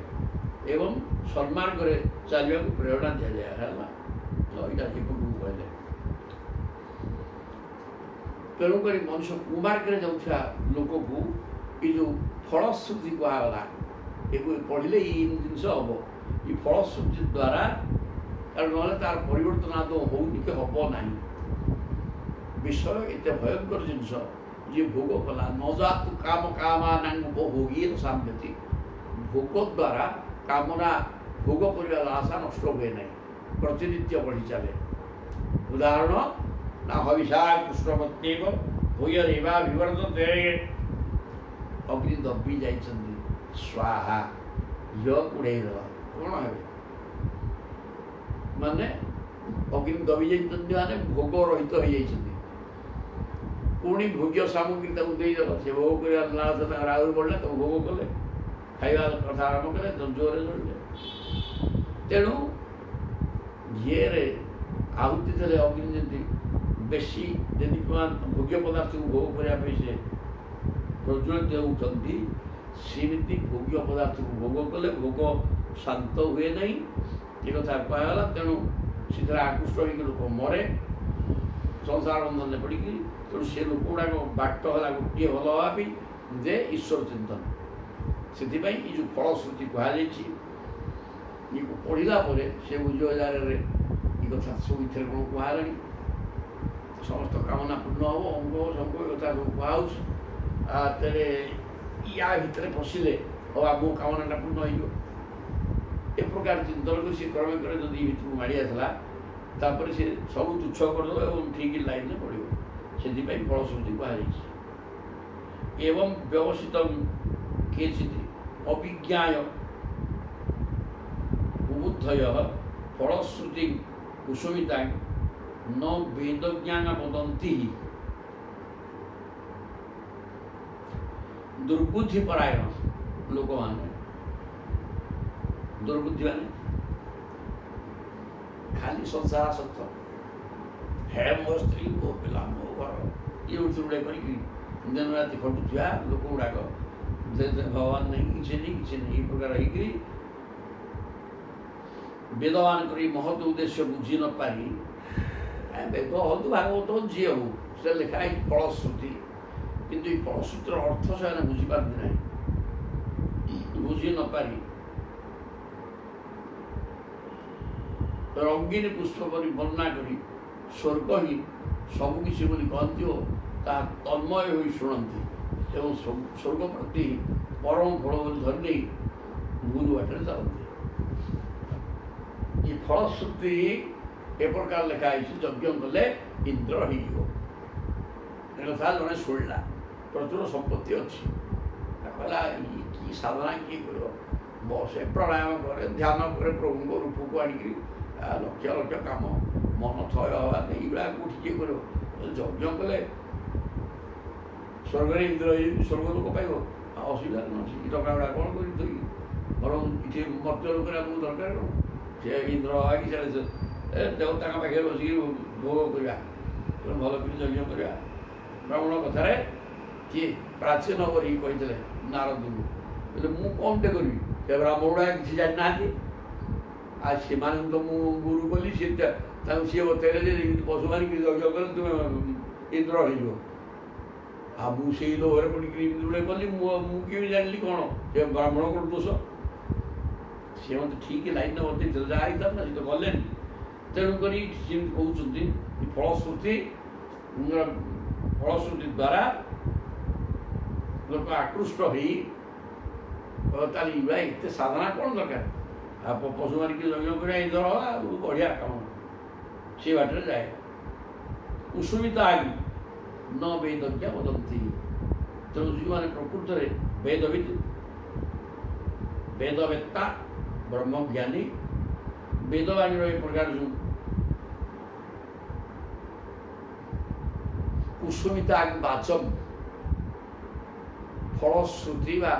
ଏବଂ ସନ୍ମାର୍ଗରେ ଚାଲିବାକୁ ପ୍ରେରଣା ଦିଆଯାଏ। ହେଲା, ଏଇଟା ଏପଟକୁ କହିଲେ। ତେଣୁକରି ମଣିଷ କୁମାର୍ଗରେ ଯାଉଥିବା ଲୋକକୁ ଏ ଯେଉଁ ଫଳଶ୍ରୁତି କୁହାଗଲା, ଏକୁ ପଢ଼ିଲେ ଏଇ ଜିନିଷ ହବ। ଏ ଫଳଶ୍ରୁତି ଦ୍ୱାରା, କାରଣ ନହେଲେ ତାର ପରିବର୍ତ୍ତନ ଆଦୌ ହଉନି କି ହବ ନାହିଁ। ବିଷୟ ଏତେ ଭୟଙ୍କର ଜିନିଷ, ଯିଏ ଭୋଗ କଲା ନ ଯାତୁ କାମ କାମାନାଂ ଉପଭୋଗୀର ସାମ୍ୟତି, ଭୋଗ ଦ୍ୱାରା କାମନା ଭୋଗ କରିବା ଲାଳସା ନଷ୍ଟ ହୁଏ ନାହିଁ, ପ୍ରତିନିତ୍ୟ ବଢ଼ି ଚାଲେ। ଉଦାହରଣ ନା ହବିଷା କୃଷ୍ଣପତ୍ନୀକ ଭୂୟରେବା ବିବର୍ତ୍ତତେ, ଅଗ୍ନି ଦବି ଯାଇଛନ୍ତି, ସ୍ୱାହା ଝିଅ କୁଢ଼େଇ ଦେବା, କ'ଣ ହେବେ? ମାନେ ଅଗ୍ନି ଦବି ଯାଇଛନ୍ତି, ମାନେ ଭୋଗ ରହିତ ହେଇଯାଇଛନ୍ତି। ପୁଣି ଭୋଗ୍ୟ ସାମଗ୍ରୀ ତାକୁ ଦେଇଦେଲ, ସେ ଭୋଗ କରିବା ଲାଳସ ତାଙ୍କର ଆହୁରି ବଢ଼ିଲା, ତାକୁ ଭୋଗ କଲେ, ଖାଇବା କଥା ଆରମ୍ଭ କଲେ, ଜୋରରେ ଚଳିଲେ। ତେଣୁ ଯିଏରେ ଆହୁତି ଥିଲେ ଅଗ୍ନି ଯେମିତି ବେଶୀ ଯଦି ଭୋଗ୍ୟ ପଦାର୍ଥକୁ ଭୋଗ କରିବା ପାଇଁ ସେ ପ୍ରଜ୍ୱଳିତ ହେଉଛନ୍ତି, ସେମିତି ଭୋଗ୍ୟ ପଦାର୍ଥକୁ ଭୋଗ କଲେ ଭୋଗ ଶାନ୍ତ ହୁଏ ନାହିଁ, ଏ କଥା କୁହାଗଲା। ତେଣୁ ସେଥିରେ ଆକୃଷ୍ଟ ହୋଇକି ଲୋକ ମରେ ସଂସାର ବନ୍ଧନରେ ପଡ଼ିକି। ତେଣୁ ସେ ଲୋକ ଗୁଡ଼ାକ ବାଟ ହେଲା ଗୋଟିଏ ଭଲ ହେବା ପାଇଁ ଯେ ଈଶ୍ୱର ଚିନ୍ତନ। ସେଥିପାଇଁ ଏ ଯେଉଁ ଫଳଶ୍ରୁତି କୁହାଯାଇଛି, ଇଏକୁ ପଢ଼ିଲା ପରେ ସେ ବୁଝିବ ଜାଗାରେ ଏ କଥା ସବୁ ଏଥିରେ କ'ଣ କୁହାହେଲାଣି, ସମସ୍ତ କାମନା ପୂର୍ଣ୍ଣ ହେବ, ଅଙ୍ଗ ଶଙ୍ଗ ଏ କଥା ସବୁ କୁହାହେଉଛି। ତେଣେ ୟା ଭିତରେ ପଶିଲେ ହବା ମୋ କାମନାଟା ପୂର୍ଣ୍ଣ ହେଇଯିବ, ଏ ପ୍ରକାର ଚିନ୍ତନ କରି ସେ କ୍ରମେ କ୍ରମେ ଯଦି ଏ ଭିତରକୁ ମାଡ଼ି ଆସିଲା, ତାପରେ ସେ ସବୁ ତୁଚ୍ଛ କରିଦେବ ଏବଂ ଠିକ୍ ଲାଇନ୍ରେ ପଡ଼ିବ। ସେଥିପାଇଁ ଫଳଶ୍ରୁତି କୁହାଯାଇଛି। ଏବଂ ବ୍ୟବସ୍ଥିତ କେଚିତ୍ ଅଭିଜ୍ଞାୟ ବୁବୁଦ୍ଧୟ ଫଳଶ୍ରୁତି କୁସୁମିତା ନ ବେଦଜ୍ଞାନ ବଦନ୍ତି ଦୁର୍ବୁଦ୍ଧିପରାୟଣ ଲୋକମାନେ, ଦୁର୍ବୁଦ୍ଧି ମାନେ ଖାଲି ସଂସାର ସତ୍ୟ, ହେ ମୋ ସ୍ତ୍ରୀ, ମୋ ପିଲା, ମୋ ଘର, ଇଏ ଗୁଡ଼େ କରିକି ଦିନ ରାତି ଖଟୁଥିବା ଲୋକ ଗୁଡ଼ାକ, ଭଗବାନ ନାହିଁ, କିଛି ନାହିଁ, କିଛି ନାହିଁ, ଏ ପ୍ରକାର ହେଇକିରି ବେଦମାନଙ୍କର ଏଇ ମହତ୍ ଉଦ୍ଦେଶ୍ୟ ବୁଝି ନ ପାରି, ବେଦ ହନ୍ତୁ ଭାଗବତ ଯିଏ ହଉ, ସେ ଲେଖା ହେଇଛି ଫଳଶ୍ରୁତି, କିନ୍ତୁ ଏଇ ଫଳଶ୍ରୁତିର ଅର୍ଥ ସେମାନେ ବୁଝିପାରନ୍ତି ନାହିଁ। ବୁଝି ନ ପାରି ରଙ୍ଗୀନ ପୁଷ୍ପ ପରି ବର୍ଣ୍ଣନା କରି ସ୍ୱର୍ଗ ହିଁ ସବୁକିଛି ବୋଲି କହନ୍ତି ଓ ତାହା ତନ୍ମୟ ହୋଇ ଶୁଣନ୍ତି ଏବଂ ସ୍ୱର୍ଗ ପ୍ରତି ପରମ ଫଳ ବୋଲି ଧରି ନେଇ ଭୁଲ ବାଟରେ ଚାଲନ୍ତି। ଏ ଫଳଶ୍ରୁତି ଏ ପ୍ରକାର ଲେଖା ହେଇଛି, ଯଜ୍ଞ କଲେ ଇନ୍ଦ୍ର ହେଇଯିବ। ଏ କଥା ଜଣେ ଶୁଣିଲା, ପ୍ରଚୁର ସମ୍ପତ୍ତି ଅଛି, କହିଲା କି ସାଧନା କିଏ କରିବ, ବସେ ପ୍ରାଣାୟାମ କରେ, ଧ୍ୟାନ କରେ, ପ୍ରଭୁଙ୍କ ରୂପକୁ ଆଣିକିରି ଲକ୍ଷ ଲକ୍ଷ କାମ, ମନ ଥୟ ହେବା ପାଇଁ ଏଇଗୁଡ଼ା କେଉଁଠି କିଏ କରିବ? ଯଜ୍ଞ କଲେ ସ୍ୱର୍ଗରେ ଇନ୍ଦ୍ର ହେଇଯିବ, ସ୍ୱର୍ଗ ଲୋକ ପାଇବ, ଆଉ ଅସୁବିଧା କ'ଣ ଅଛି? ଟଙ୍କା ଗୁଡ଼ା କ'ଣ କରି ଧରିକି ବରଂ ଏଠି ମର୍ତ୍ତ୍ୟ ଲୋକରେ ଆମକୁ ଦରକାର କ'ଣ? ସେ ଇନ୍ଦ୍ର ହେଇକି ସିଆଡ଼େ ଦେବତାଙ୍କ ପାଖରେ ବସିକି ଭୋଗ କରିବା, ଭଲ କରି ଯଜ୍ଞ କରିବା। ବ୍ରାହ୍ମଣ କଥାରେ କିଏ ପ୍ରାଚୀନ କରିକି କହିଥିଲେ ନାରଦଙ୍କୁ, କହିଲେ ମୁଁ କ'ଣଟେ କରିବି, ସେ ବ୍ରାହ୍ମଣ ଗୁଡ଼ା କିଛି ଜାଣିନାହାନ୍ତି, ଆଉ ସେମାନଙ୍କୁ ତ ମୁଁ ଗୁରୁ କଲି, ସେ ତାଙ୍କୁ ସିଏ ବତେଇଲେ ଯେ ଏମିତି ପଶୁ ମାରିକି ଯଜ୍ଞ କଲେ ତୁମେ ଇନ୍ଦ୍ର ହେଇଯିବ। ଆଉ ମୁଁ ସେଇ ଲୋଭରେ ପଡ଼ିକି ଏମିତି ଗୁଡ଼େ କଲି, ମୁଁ କେମିତି ଜାଣିଲି କ'ଣ ସେ ବ୍ରାହ୍ମଣଙ୍କର ଦୋଷ? ସିଏ ମୋତେ ଠିକ୍ ଲାଇନ୍ରେ ବତେଇଥିଲେ, ଯାହା ହେଇଥାନ୍ତା ସେ ତ ଗଲେନି। ତେଣୁକରି ସେମିତି କହୁଛନ୍ତି ଫଳଶ୍ରୁତି ଦ୍ୱାରା ଲୋକ ଆକୃଷ୍ଟ ହେଇ ତାହେଲେ ଏଇଭଳିଆ ଏତେ ସାଧନା କ'ଣ ଦରକାର, ଆଉ ପଶୁ ମାରିକି ଯଜ୍ଞ କରିବା ଇନ୍ଦ୍ର ହବା ବଢ଼ିଆ କାମ, ସେ ବାଟରେ ଯାଏ। କୁସୁମିତା ଆଗି ନ ବେଦଜ୍ଞା ବଦନ୍ତି। ତେଣୁ ଯେଉଁମାନେ ପ୍ରକୃତରେ ବେଦବିତ୍, ବେଦବେତ୍ତା, ବ୍ରହ୍ମଜ୍ଞାନୀ, ବେଦବାଣୀର ଏ ପ୍ରକାର ଯେଉଁ କୁସୁମିତା ଆଗି ବାଚମ ଫଳଶ୍ରୁତି ବା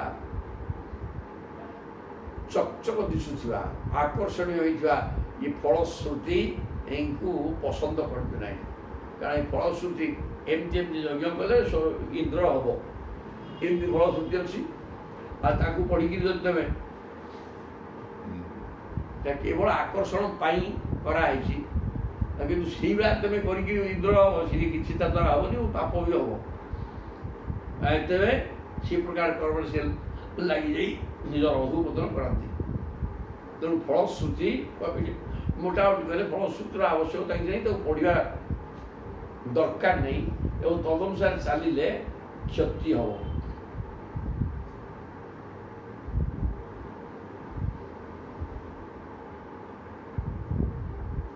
ଚକଚକ ଦିଶୁଥିବା, ଆକର୍ଷଣୀୟ ହୋଇଥିବା ଏ ଫଳଶ୍ରୁତି ଏଙ୍କୁ ପସନ୍ଦ କରନ୍ତି ନାହିଁ। କାରଣ ଏ ଫଳଶ୍ରୁତି ଏମିତି ଏମିତି ଯଜ୍ଞ କଲେ ଇନ୍ଦ୍ର ହେବ, ଏମିତି ଫଳଶ୍ରୁତି ଅଛି, ଆଉ ତାକୁ ପଢ଼ିକିରି ଯଦି ତମେ କେବଳ ଆକର୍ଷଣ ପାଇଁ କରାହେଇଛି, କିନ୍ତୁ ସେଇଭଳିଆ ତମେ କରିକି ଇନ୍ଦ୍ର ହେବ, ସିଏ କିଛି ତା ଦ୍ୱାରା ହେବନି, ପାପ ବି ହେବ। ତେବେ ସେ ପ୍ରକାର କର୍ମରେ ସେ ଲାଗିଯାଇ ନିଜର ଅଧୁପତନ କରାନ୍ତି। ତେଣୁ ଫଳଶ୍ରୁତି ମୋଟାମୋଟି କହିଲେ ଫଳଶ୍ରୁତିର ଆବଶ୍ୟକତା କିଛି ନାହିଁ, ତାକୁ ପଢ଼ିବା ଦରକାର ନାହିଁ ଏବଂ ତଦନୁସାରେ ଚାଲିଲେ କ୍ଷତି ହେବ।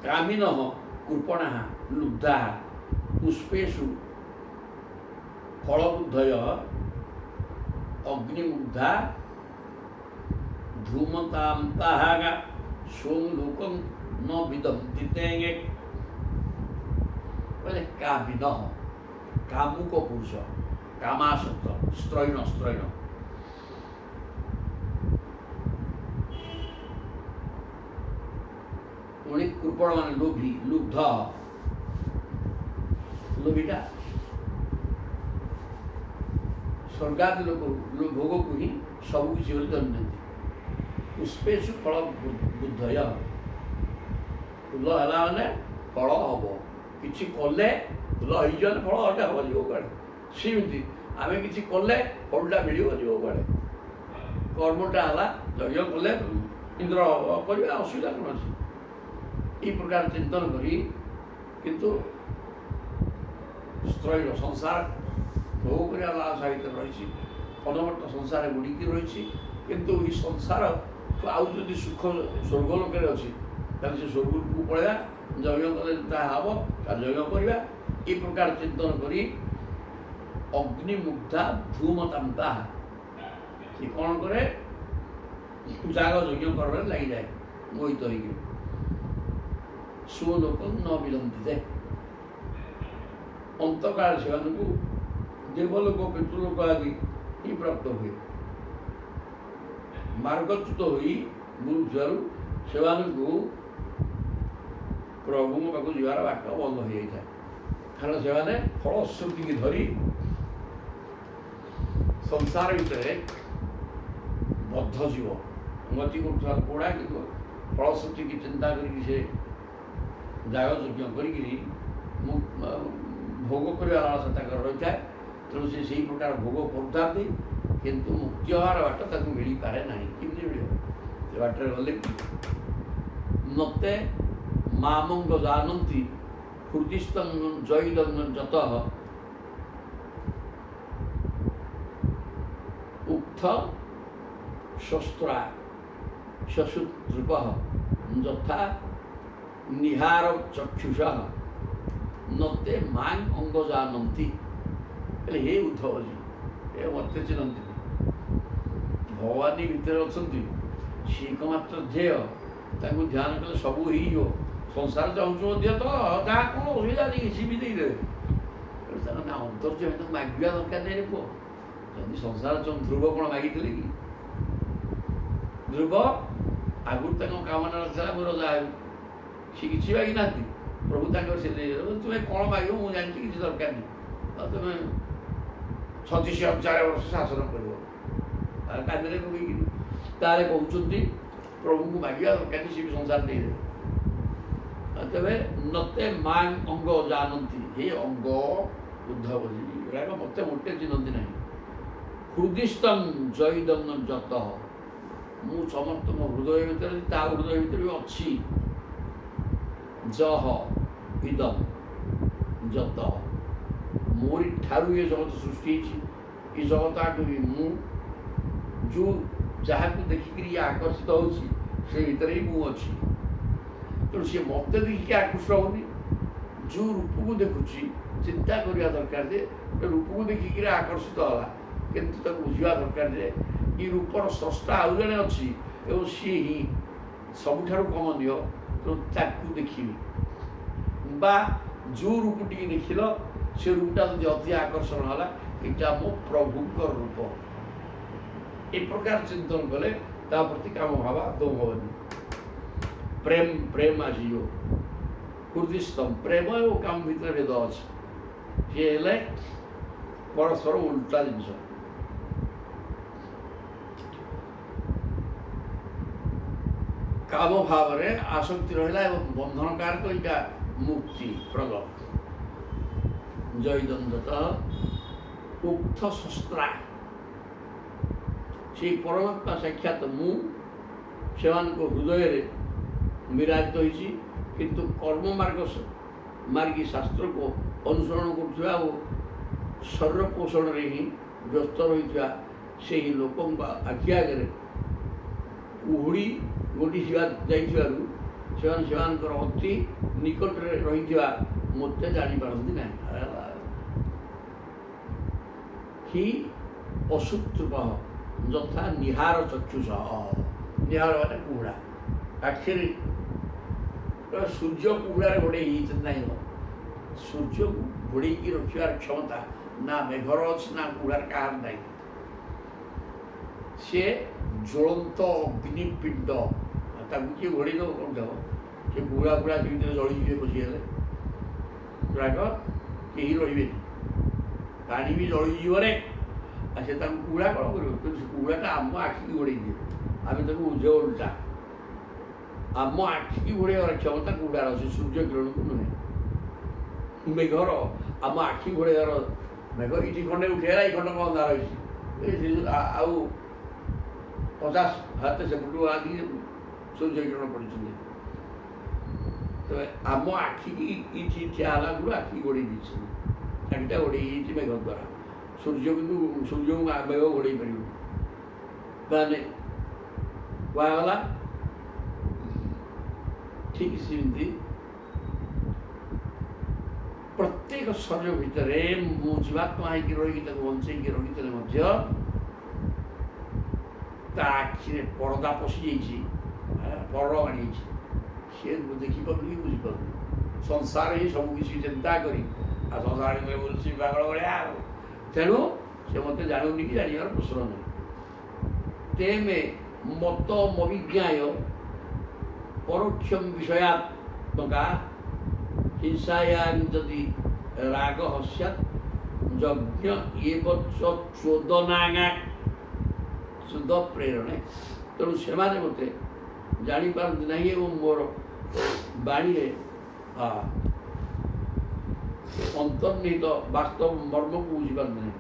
କାମିନଃ କୃପଣାଃ ଲୁବ୍ଧାଃ ପୁଷ୍ପେଷୁ ଫଳବୁଦ୍ଧୟ ଅଗ୍ନିମୁଗ୍ଧା ଧୂମତାନ୍ତାଃ ସ୍ୱଂ ଲୋକଂ ନ ବିଦନ୍ତି ତେ। କହିଲେ କାମିନଃ, କାମୁକ ପୁରୁଷ, କାମାସକ୍ତ, ସ୍ତ୍ରୈଣ ସ୍ତ୍ରୈଣ। ପୁଣି କୃପଣ ମାନେ ଲୋଭୀ, ଲୁବ୍ଧ, ଲୋଭୀଟା ସ୍ୱର୍ଗାଦି ଭୋଗକୁ ହିଁ ସବୁ କିଛି ବୋଲି ଜାଣିଛନ୍ତି। ପୁଷ୍ପେଷୁ ଫଳ ବୁଦ୍ଧୟ, ଫୁଲ ହେଲା ମାନେ ଫଳ ହବ, କିଛି କଲେ ଫୁଲ ହେଇଯିବ ମାନେ ଫଳ ଅଲଗା ହବ, ଯିବ କୁଆଡ଼େ। ସେମିତି ଆମେ କିଛି କଲେ ଫଳଟା ମିଳିବ, ଯିବ କୁଆଡ଼େ। କର୍ମଟା ହେଲା ଯଜ୍ଞ କଲେ ଇନ୍ଦ୍ର କରିବା, ଅସୁବିଧା କ'ଣ ଅଛି। এই প্রকার চিন্তন করি কিন্তু স্ত্রৈণ সংসার ভোগ করা লালসা ভিতরে রয়েছে, অনবর্ত সংসারে বুড়িকি রয়েছে। কিন্তু এই সংসার আউ যদি সুখ স্বর্গ লোকের অছি তাহলে সে স্বর্গକୁ পড়া, যজ্ঞ কলে তাহা হব, তার যজ্ঞ করা। এই প্রকার চিন্তন করি অগ্নিমুগ্ধা ধূমতান্তা সে କ'ଣ করে ଯାଗ ଯଜ୍ଞ କରିବାରେ ଲାଗିଯାଏ ମୋହିତ ହେଇକି। ସୁଲୋକ ନ ବିଲମ୍ବିତେ, ଅନ୍ତକାଳ ସେମାନଙ୍କୁ ଦେବଲୋକ ପିତୃଲୋକ ଆଦି ହିଁ ପ୍ରାପ୍ତ ହୁଏ। ମାର୍ଗଚ୍ୟୁତ ହୋଇ ବୁଲୁଥିବାରୁ ସେମାନଙ୍କୁ ପ୍ରଭୁଙ୍କ ପାଖକୁ ଯିବାର ବାଟ ବନ୍ଦ ହୋଇଯାଇଥାଏ। କାରଣ ସେମାନେ ଫଳଶ୍ରୁତିକି ଧରି ସଂସାର ଭିତରେ ବଦ୍ଧ ଜୀବ ଗତି କରୁଥିବା ପୋଡ଼ା, କିନ୍ତୁ ଫଳଶ୍ରୁତିକି ଚିନ୍ତା କରିକି ସେ ଯାଗ ଯଜ୍ଞ କରିକିରି ଭୋଗ କରିବା ଲାଳସା ତାଙ୍କର ରହିଥାଏ। ତେଣୁ ସେ ସେହି ପ୍ରକାର ଭୋଗ କରୁଥାନ୍ତି, କିନ୍ତୁ ମୁକ୍ତି ହେବାର ବାଟ ତାକୁ ମିଳିପାରେ ନାହିଁ। କେମିତି ମିଳିବ? ସେ ବାଟରେ ଗଲେ ମତେ ମାମଙ୍ଗ ଜାନନ୍ତି ହୃଦିସ୍ଥ ଜୟିଦଙ୍ଗ ଯତଃ ଉକ୍ଥ ଶସ୍ତ୍ରା ଶଶୁତୃପଃ ଯଥା ନିହାର ଚକ୍ଷୁଷଃ ନତେ ମାଂ ଅଙ୍ଗ ଜାନନ୍ତି। ହେଲେ ହେ ଉଦ୍ଧବଜୀ, ଏ ମୋତେ ଚିହ୍ନନ୍ତିନି। ଭଗବାନୀ ଭିତରେ ଅଛନ୍ତି, ସିଏ ଏକମାତ୍ର ଧ୍ୟେୟ। ତାଙ୍କୁ ଧ୍ୟାନ କଲେ ସବୁ ହେଇଯିବ। ସଂସାର ଚାହୁଁଛୁ ମଧ୍ୟ ତ ଯାହା କ'ଣ ଅସୁବିଧା ନେଇ ସିଏ ବି ଦେଇଦେବେ। ତାର ନା ଅନ୍ତର୍ଯ୍ୟ ତାଙ୍କୁ ମାଗିବା ଦରକାର ନାହିଁ ରେ ପୁଅ। ଯଦି ସଂସାର ଚାହୁଁ, ଧ୍ରୁବ କ'ଣ ମାଗିଥିଲେ କି? ଧ୍ରୁବ ଆଗରୁ ତାଙ୍କ କାମନା ନଥିଲା ମୁଁ ରଜା ହେବି, ସେ କିଛି ମାଗିନାହାନ୍ତି। ପ୍ରଭୁ ତାଙ୍କର ସେ ଦେଇଦେଲେ, ତୁମେ କ'ଣ ମାଗିବ ମୁଁ ଜାଣିଛି, କିଛି ଦରକାର ନାହିଁ। ଆଉ ତୁମେ 36,000 ବର୍ଷ ଶାସନ କରିବ ତାର କାନ୍ଦିରେ ପକେଇକିରି। ତାହେଲେ କହୁଛନ୍ତି ପ୍ରଭୁଙ୍କୁ ମାଗିବା ଦରକାର, ସେ ବି ସଂସାର ଦେଇଦେବେ। ତେବେ ନତେ ମାଂ ଅଙ୍ଗ ଜାନନ୍ତି, ହେ ଅଙ୍ଗ ଉଦ୍ଧବଜୀ ଏଗୁଡ଼ାକ ମୋତେ ମୋଟେ ଚିହ୍ନନ୍ତି ନାହିଁ। ହୃଦିସ୍ଥଂ ଜୟିଦଙ୍ଗ ଯତଃ, ମୁଁ ସମସ୍ତଙ୍କ ହୃଦୟ ଭିତରେ, ତା ହୃଦୟ ଭିତରେ ବି ଅଛି। ଯହ ଇଦମ୍ ଯତ, ମୋରି ଠାରୁ ଏ ଜଗତ ସୃଷ୍ଟି ହେଇଛି। ଏ ଜଗତ ଆଗ ବି ମୁଁ, ଯେଉଁ ଯାହାକୁ ଦେଖିକିରି ଆକର୍ଷିତ ହେଉଛି ସେ ଭିତରେ ହିଁ ମୁଁ ଅଛି। ତେଣୁ ସିଏ ମୋତେ ଦେଖିକି ଆକୃଷ୍ଟ ହେଉନି। ଯେଉଁ ରୂପକୁ ଦେଖୁଛି ଚିନ୍ତା କରିବା ଦରକାର ଯେ ରୂପକୁ ଦେଖିକିରି ଆକର୍ଷିତ ହେଲା, କିନ୍ତୁ ତାକୁ ବୁଝିବା ଦରକାର ଯେ ଏ ରୂପର ସ୍ରଷ୍ଟା ଆଉ ଜଣେ ଅଛି ଏବଂ ସିଏ ହିଁ ସବୁଠାରୁ କମନୀୟ। ତେଣୁ ତାକୁ ଦେଖିବି। ବା ଯେଉଁ ରୂପଟିକି ଦେଖିଲ ସେ ରୂପଟା ଯଦି ଅତି ଆକର୍ଷଣ ହେଲା, ଏଇଟା ମୋ ପ୍ରଭୁଙ୍କ ରୂପ। ଏ ପ୍ରକାର ଚିନ୍ତନ କଲେ ତା ପ୍ରତି କାମ ଭାବ ଆଦୌ ହେବନି। ପ୍ରେମ ଆସିଯିବ। ହୃଦିସ୍ଥ, ପ୍ରେମ ଏବଂ କାମ ଭିତରେ ଭେଦ ଅଛି। ସିଏ ହେଲେ ପରସ୍ପର ଉଲ୍ଟା ଜିନିଷ। କାମ ଭାବରେ ଆସକ୍ତି ରହିଲା ଏବଂ ବନ୍ଧନକାରକ, ଏଇଟା ମୁକ୍ତି ପ୍ରଦ। ଜୟଦନ୍ତତଃ ଉକ୍ତ ଶସ୍ତ୍ରା, ସେଇ ପରମାତ୍ମା ସାକ୍ଷାତ ମୁଁ ସେମାନଙ୍କ ହୃଦୟରେ ବିରାଜିତ ହୋଇଛି। କିନ୍ତୁ କର୍ମ ମାର୍ଗୀ ଶାସ୍ତ୍ରକୁ ଅନୁସରଣ କରୁଥିବା ଓ ଶରୀର ପୋଷଣରେ ହିଁ ବ୍ୟସ୍ତ ରହିଥିବା ସେହି ଲୋକଙ୍କ ଆଖି ଆଗରେ କୁହୁଡ଼ି ଗୋଟିଯିବା ଯାଇଥିବାରୁ ସେମାନେ ସେମାନଙ୍କର ଅତି ନିକଟରେ ରହିଥିବା ମୋତେ ଜାଣିପାରନ୍ତି ନାହିଁ। ହି ଅସୁତୃପଃ ଯଥା ନିହାର ଚକ୍ଷୁଷ, ନିହାର ମାନେ କୁହୁଡ଼ା। ଆଖିରେ ସୂର୍ଯ୍ୟ କୁହୁଡ଼ାରେ ଘୋଡ଼େଇ ହେଇଛନ୍ତି ନାହିଁ, ସୂର୍ଯ୍ୟକୁ ଘୋଡ଼େଇକି ରଖିବାର କ୍ଷମତା ନା ମେଘର ଅଛି ନା କୁଳାର କାହାର ନାହିଁ। ସେ ଜ୍ୱଳନ୍ତ ଅଗ୍ନିପିଣ୍ଡ, ତାକୁ କିଏ ଘୋଡ଼େଇ ଦେବ କ'ଣ ଦେବ? ସେ କୁଳା କୁଳା ସେ ଭିତରେ ଜଳିଯିବେ ପଶିଗଲେ, ଗୁଡ଼ାକ କେହି ରହିବେନି, ପାଣି ବି ଜଳିଯିବରେ। ଆଉ ସେ ତାଙ୍କୁ କୁଳା କ'ଣ କରିବ? କିନ୍ତୁ ସେ କୁଳାଟା ଆମ ଆଖିକି ଘୋଡ଼େଇ ଦିଏ, ଆମେ ତାକୁ ବୁଝେ ଓଲଟା। ଆମ ଆଖିକି ଘୋଡ଼େଇବାର କ୍ଷମତା କୁଳାର ଅଛି, ସୂର୍ଯ୍ୟ କିରଣକୁ ନୁହେଁ। ମେଘର ଆମ ଆଖି ଘୋଡ଼େଇବାର, ମେଘ ଏଇଠି ଖଣ୍ଡେ ଉଠେଇଲା, ଏଇ ଖଣ୍ଡ କ'ଣ ଅନ୍ଧାର ହେଇଛି, ଆଉ 50 ହାତ ସେପଟୁ ଆସିକି ସୂର୍ଯ୍ୟ କିରଣ ପଡ଼ିଛନ୍ତି। ତେବେ ଆମ ଆଖିକି ଏଇଠି ଠିଆ ହେଲା ବେଳକୁ ଆଖି ଘୋଡ଼େଇ ଦେଇଛନ୍ତି, ଆଖିଟା ଘୋଡ଼େଇ ହେଇଛି ମେଘ ଦ୍ୱାରା। ସୂର୍ଯ୍ୟ କିନ୍ତୁ ସୂର୍ଯ୍ୟକୁ ମେଘ ଘୋଡ଼େଇ ପାରିବ। ତାହେଲେ କୁହାଗଲା ଠିକ୍ ସେମିତି ପ୍ରତ୍ୟେକ ଶରୀର ଭିତରେ ମୁଁ ଜୀବାତ୍ମା ହେଇକି ରହିକି ତାକୁ ବଞ୍ଚେଇକି ରଖିଥିଲେ ମଧ୍ୟ ତା ଆଖିରେ ପରଦା ପଶିଯାଇଛି, ପରଦ ଆଣିଯାଇଛି। ସିଏ ଦେଖିପାରୁନି କି ବୁଝିପାରୁନି। ସଂସାର ହିଁ ସବୁକିଛି ଚିନ୍ତା କରି ଆଉ ସଂସାର ଭିତରେ ବୁଲୁଛି ପାଗଳ ଭଳିଆ ଆଉ। ତେଣୁ ସେ ମୋତେ ଜାଣୁନି କି ଜାଣିବାର ପ୍ରଶ୍ନ ନାହିଁ। ତେମେ ମତ ମବିଜ୍ଞାୟ ପରୋକ୍ଷମ ବିଷୟାତ୍ମକା ହିଂସାୟାଂ ଯଦି ରାଗ ହସ୍ୟାତ୍ ଯଜ୍ଞ ଏବ ଚୋଦନାଙ୍ଗା ଶୁଦ୍ଧ ପ୍ରେରଣେ। ତେଣୁ ସେମାନେ ମୋତେ ଜାଣିପାରନ୍ତି ନାହିଁ ଏବଂ ମୋର ବାଣୀରେ ଅନ୍ତର୍ନିହିତ ବାସ୍ତବ ମର୍ମକୁ ବୁଝିପାରନ୍ତି ନାହିଁ।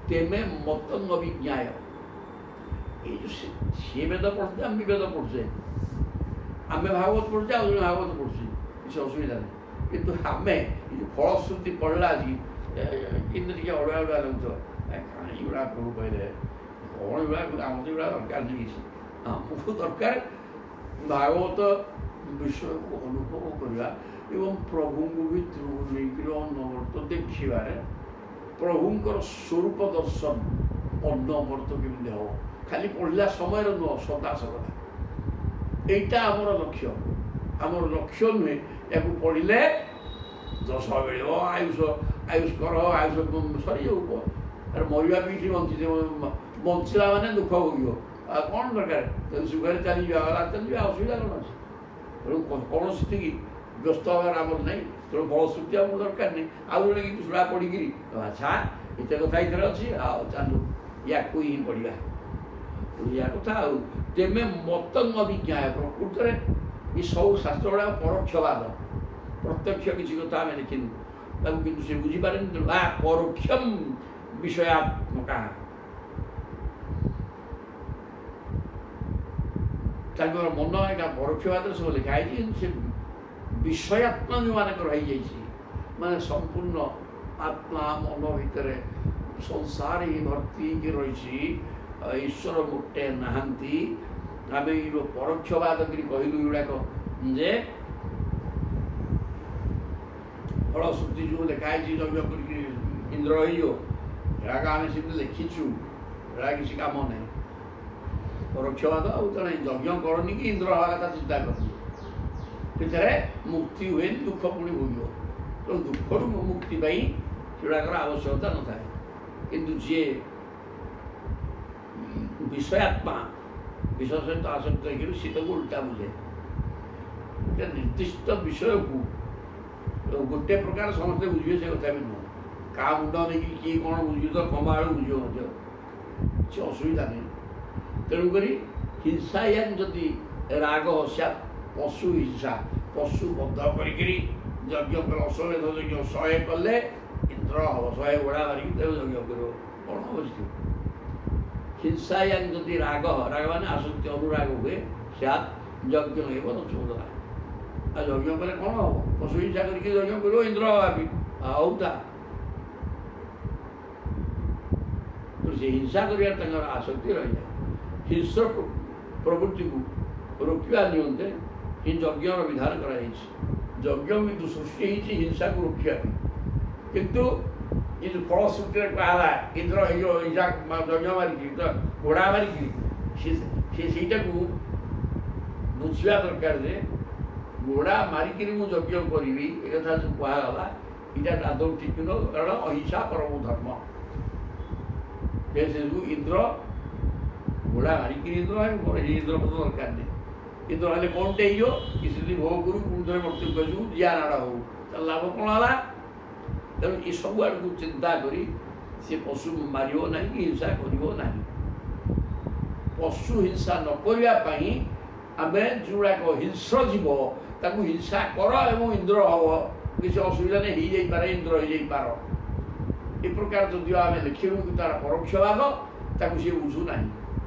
ତେମେ ମତଙ୍ଗ ଅଭିଜ୍ଞାୟ, ଏଇ ଯେଉଁ ସିଏ ବେଦ ପଢ଼ୁଛେ, ଆମେ ବି ବେଦ ପଢ଼ୁଛେ, ଆମେ ଭାଗବତ ପଢ଼ୁଛେ, ଆଉ ଜଣେ ଭାଗବତ ପଢ଼ୁଛି, କିଛି ଅସୁବିଧା ନାହିଁ। କିନ୍ତୁ ଆମେ ଏ ଯେଉଁ ଫଳଶ୍ରୁତି ପଢ଼ିଲା ଆଜି କିନ୍ତୁ ଟିକେ ଅଡ଼ୁଆ ଅଡ଼ୁଆ ଲାଗୁଥିବ, କାରଣ ଏଇଗୁଡ଼ା ପ୍ରଭୁ କହିଲେ କ'ଣ ଏଗୁଡ଼ା, ଆମର ଏଗୁଡ଼ା ଦରକାର ନାହିଁ କିଛି। ଆମକୁ ଦରକାର ଭାଗବତ ବିଷୟକୁ ଅନୁଭବ କରିବା ଏବଂ ପ୍ରଭୁଙ୍କୁ ଭିତରକୁ ନେଇକରି ଅନବରତ ଦେଖିବାରେ ପ୍ରଭୁଙ୍କର ସ୍ୱରୂପ ଦର୍ଶନ ଅନବରତ କେମିତି ହେବ। ଖାଲି ପଢ଼ିଲା ସମୟରେ ନୁହଁ, ସଦା ସର୍ବଦା। এইটা আমার লক্ষ্য। আমার লক্ষ্য নুহে ইয়াকু পড়িলে যশ মিଳିବ, ଆୟୁଷ କର, ଆୟୁଷ ସରିଯିବ। ଆରେ ମରିବା ବି ଏଠି ବଞ୍ଚିছে, ବଞ୍ଚିଲା ମାନେ ଦୁଃଖ ଭୋଗିବ। ଆଉ କ'ଣ ଦରକାର? ତେଣୁ ସୁଖରେ ଚାଲିଯିବା, ଚାଲିଯିବା, ଅସୁବିଧା କ'ଣ ଅଛି? ତେଣୁ କୌଣସିକି ବ୍ୟସ୍ତ ହେବାର ଆମର ନାହିଁ। ତେଣୁ ଫଳଶ୍ରୁତି ଆମର ଦରକାର ନାହିଁ। ଆଉ ଜଣେ କିନ୍ତୁ ଶୁଳା ପଡ଼ିକିରି ଆଚ୍ଛା ଏତେ କଥା ଏଥିରେ ଅଛି, ଆଉ ଚାଲୁ ୟାକୁ ହିଁ ପଢ଼ିବା, ୟା କଥା। ଆଉ ତେମେ ମତଙ୍ଗ ଅଭିଜ୍ଞାୟ, ପ୍ରକୃତରେ ଏ ସବୁ ଶାସ୍ତ୍ର ଗୁଡ଼ାକ ପରୋକ୍ଷବାଦ, ପ୍ରତ୍ୟକ୍ଷ କିଛି କଥା ଆମେ ଦେଖିନୁ, ତାକୁ କିନ୍ତୁ ସେ ବୁଝିପାରେନି। ତେଣୁ ପରୋକ୍ଷମ ବିଷୟାତ୍ମକା, ତାଙ୍କର ମନ ଏଇଟା ପରୋକ୍ଷବାଦରେ ସବୁ ଲେଖା ହେଇଛି। କିନ୍ତୁ ସେ ବିଷୟାତ୍ମା ଯେଉଁମାନଙ୍କର ହେଇଯାଇଛି, ମାନେ ସମ୍ପୂର୍ଣ୍ଣ ଆତ୍ମା ମନ ଭିତରେ ସଂସାର ହିଁ ଭର୍ତ୍ତି ହେଇକି ରହିଛି, ଈଶ୍ୱର ମୋଟେ ନାହାନ୍ତି। ଆମେ ଏଇ ପରୋକ୍ଷବାଦ କରି କହିଲୁ ଏଗୁଡ଼ାକ ଯେ ଫଳଶ୍ରୁତି ଯେଉଁ ଲେଖା ହେଇଛି ଯଜ୍ଞ କରିକି ଇନ୍ଦ୍ର ହେଇଯିବ, ଏଗୁଡ଼ାକ ଆମେ ସେମିତି ଲେଖିଛୁ, ଏଗୁଡ଼ା କିଛି କାମ ନାହିଁ। ପରୋକ୍ଷବାଦ ଆଉ ତେଣୁ ଯଜ୍ଞ କରନି କି ଇନ୍ଦ୍ର ହେବା କଥା ଚିନ୍ତା କରନି, ସେଥିରେ ମୁକ୍ତି ହୁଏନି, ଦୁଃଖ ପୁଣି ଭୋଗିବ। ତେଣୁ ଦୁଃଖରୁ ମୁକ୍ତି ପାଇଁ ସେଗୁଡ଼ାକର ଆବଶ୍ୟକତା ନଥାଏ। କିନ୍ତୁ ଯିଏ ବିଷୟାତ୍ମା, ବିଷୟ ସହିତ ଆସକ୍ତ ହେଇକିରି ସେ ତାକୁ ଉଲ୍ଟା ବୁଝେ। ଗୋଟେ ନିର୍ଦ୍ଦିଷ୍ଟ ବିଷୟକୁ ଗୋଟେ ପ୍ରକାର ସମସ୍ତେ ବୁଝିବେ ସେ କଥା ବି ନୁହଁ। କାହା ମୁଣ୍ଡ ନେଇକି କିଏ କ'ଣ ବୁଝିବ, ତ କମା ବେଳୁ ବୁଝିବ ମଧ୍ୟ, କିଛି ଅସୁବିଧା ନାହିଁ। ତେଣୁକରି ହିଂସାୟାନ୍ ଯଦି ରାଗ ହସ୍ୟାତ୍, ପଶୁ ହିଂସା, ପଶୁ ବଧ କରିକିରି ଯଜ୍ଞ କଲେ, ଅଶ୍ୱମେଧ ଯଜ୍ଞ 100 କଲେ ଇନ୍ଦ୍ର ହେବ, 100 ଘୋଡ଼ା ମାରିକି ତାକୁ ଯଜ୍ଞ କରିବ, କ'ଣ ହେବ ସେଠି? ହିଂସାୟାନ୍ ଯଦି ରାଗ, ରାଗ ମାନେ ଆସକ୍ତି ଅନୁରାଗ ହୁଏ, ସ୍ୟାତ୍ ଯଜ୍ଞ ହେବ ଚୋଦନା। ଆଉ ଯଜ୍ଞ କଲେ କ'ଣ ହେବ? ପଶୁ ହିଂସା କରିକି ଯଜ୍ଞ କରିବ, ଇନ୍ଦ୍ର ଭାବି ଆଉ ତା ସେ ହିଂସା କରିବାରେ ତାଙ୍କର ଆସକ୍ତି ରହିଯାଏ। ହିଂସ୍ର ପ୍ରବୃତ୍ତିକୁ ରୋକିବା ନିମନ୍ତେ ହିଁ ଯଜ୍ଞର ବିଧାନ କରାଯାଇଛି। ଯଜ୍ଞ କିନ୍ତୁ ସୃଷ୍ଟି ହେଇଛି ହିଂସାକୁ ରୋକିବା ପାଇଁ। କିନ୍ତୁ ଏ ଯେଉଁ ଫଳଶ୍ରୁତିରେ କୁହାହେଲା ଇନ୍ଦ୍ର ହେଇଯିବ, ଯଜ୍ଞ ମାରିକି ଘୋଡ଼ା ମାରିକି, ସେ ସେଇଟାକୁ ବୁଝିବା ଦରକାର ଯେ ଘୋଡ଼ା ମାରିକିରି ମୁଁ ଯଜ୍ଞ କରିବି ଏ କଥା ଯେଉଁ କୁହାଗଲା ଏଇଟା ଆଦୌ ଠିକ୍ ନୁହଁ, କାରଣ ଅହିଂସା ପରମ ଧର୍ମ। ସେ ଯୋଗୁଁ ଇନ୍ଦ୍ର ଘୋଡ଼ା ମାରିକିରି ଇନ୍ଦ୍ର ହେବେ, ମୋର ଏହି ଇନ୍ଦ୍ର ମଧ୍ୟ ଦରକାର ନାହିଁ। ଇନ୍ଦ୍ର ହେଲେ କ'ଣଟେ ହେଇଯିବ କିଛି ଦିନ ଭୋଗ କରୁ ପୁଣି ଥରେ ମୃତ୍ୟୁ ଯିବୁ ଜିଆ ନାଡ଼ ହଉ, ତାର ଲାଭ କ'ଣ ହେଲା? ତେଣୁ ଏସବୁ ଆଡ଼କୁ ଚିନ୍ତା କରି ସେ ପଶୁ ମାରିବ ନାହିଁ କି ହିଂସା କରିବ ନାହିଁ। ପଶୁ ହିଂସା ନ କରିବା ପାଇଁ ଆମେ ଯେଉଁଗୁଡ଼ାକ ହିଂସ୍ର ଜୀବ ତାକୁ ହିଂସା କର ଏବଂ ଇନ୍ଦ୍ର ହବ, କିଛି ଅସୁବିଧା ନାହିଁ, ହେଇଯାଇପାରେ ଇନ୍ଦ୍ର ହେଇଯାଇପାର। ଏ ପ୍ରକାର ଯଦିଓ ଆମେ ଲେଖିବୁ କି ତାର ପରୋକ୍ଷବାଦ ତାକୁ ସିଏ ବୁଝୁନାହିଁ।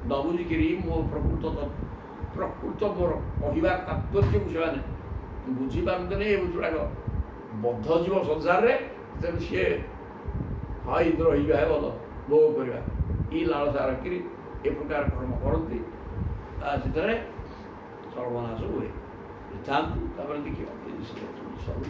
ନ ବୁଝିକିରି ମୋ ପ୍ରକୃତ ମୋର କହିବାର ତାତ୍ପର୍ଯ୍ୟକୁ ସେମାନେ ବୁଝିପାରନ୍ତି ନାହିଁ। ଏ ଯେଉଁଗୁଡ଼ାକ ବଦ୍ଧ ଜୀବ ସଂସାରରେ, ତେଣୁ ସିଏ ହଁ ଇନ୍ଦ୍ର ହେଇଯିବା ଭଲ ଭୋଗ କରିବା ଏଇ ଲାଳସା ରଖିକିରି ଏ ପ୍ରକାର କର୍ମ କରନ୍ତି, ସେଥିରେ ସର୍ବନାଶ ହୁଏ। ଥାଆନ୍ତୁ ତାପରେ ଦେଖିବା ସବୁ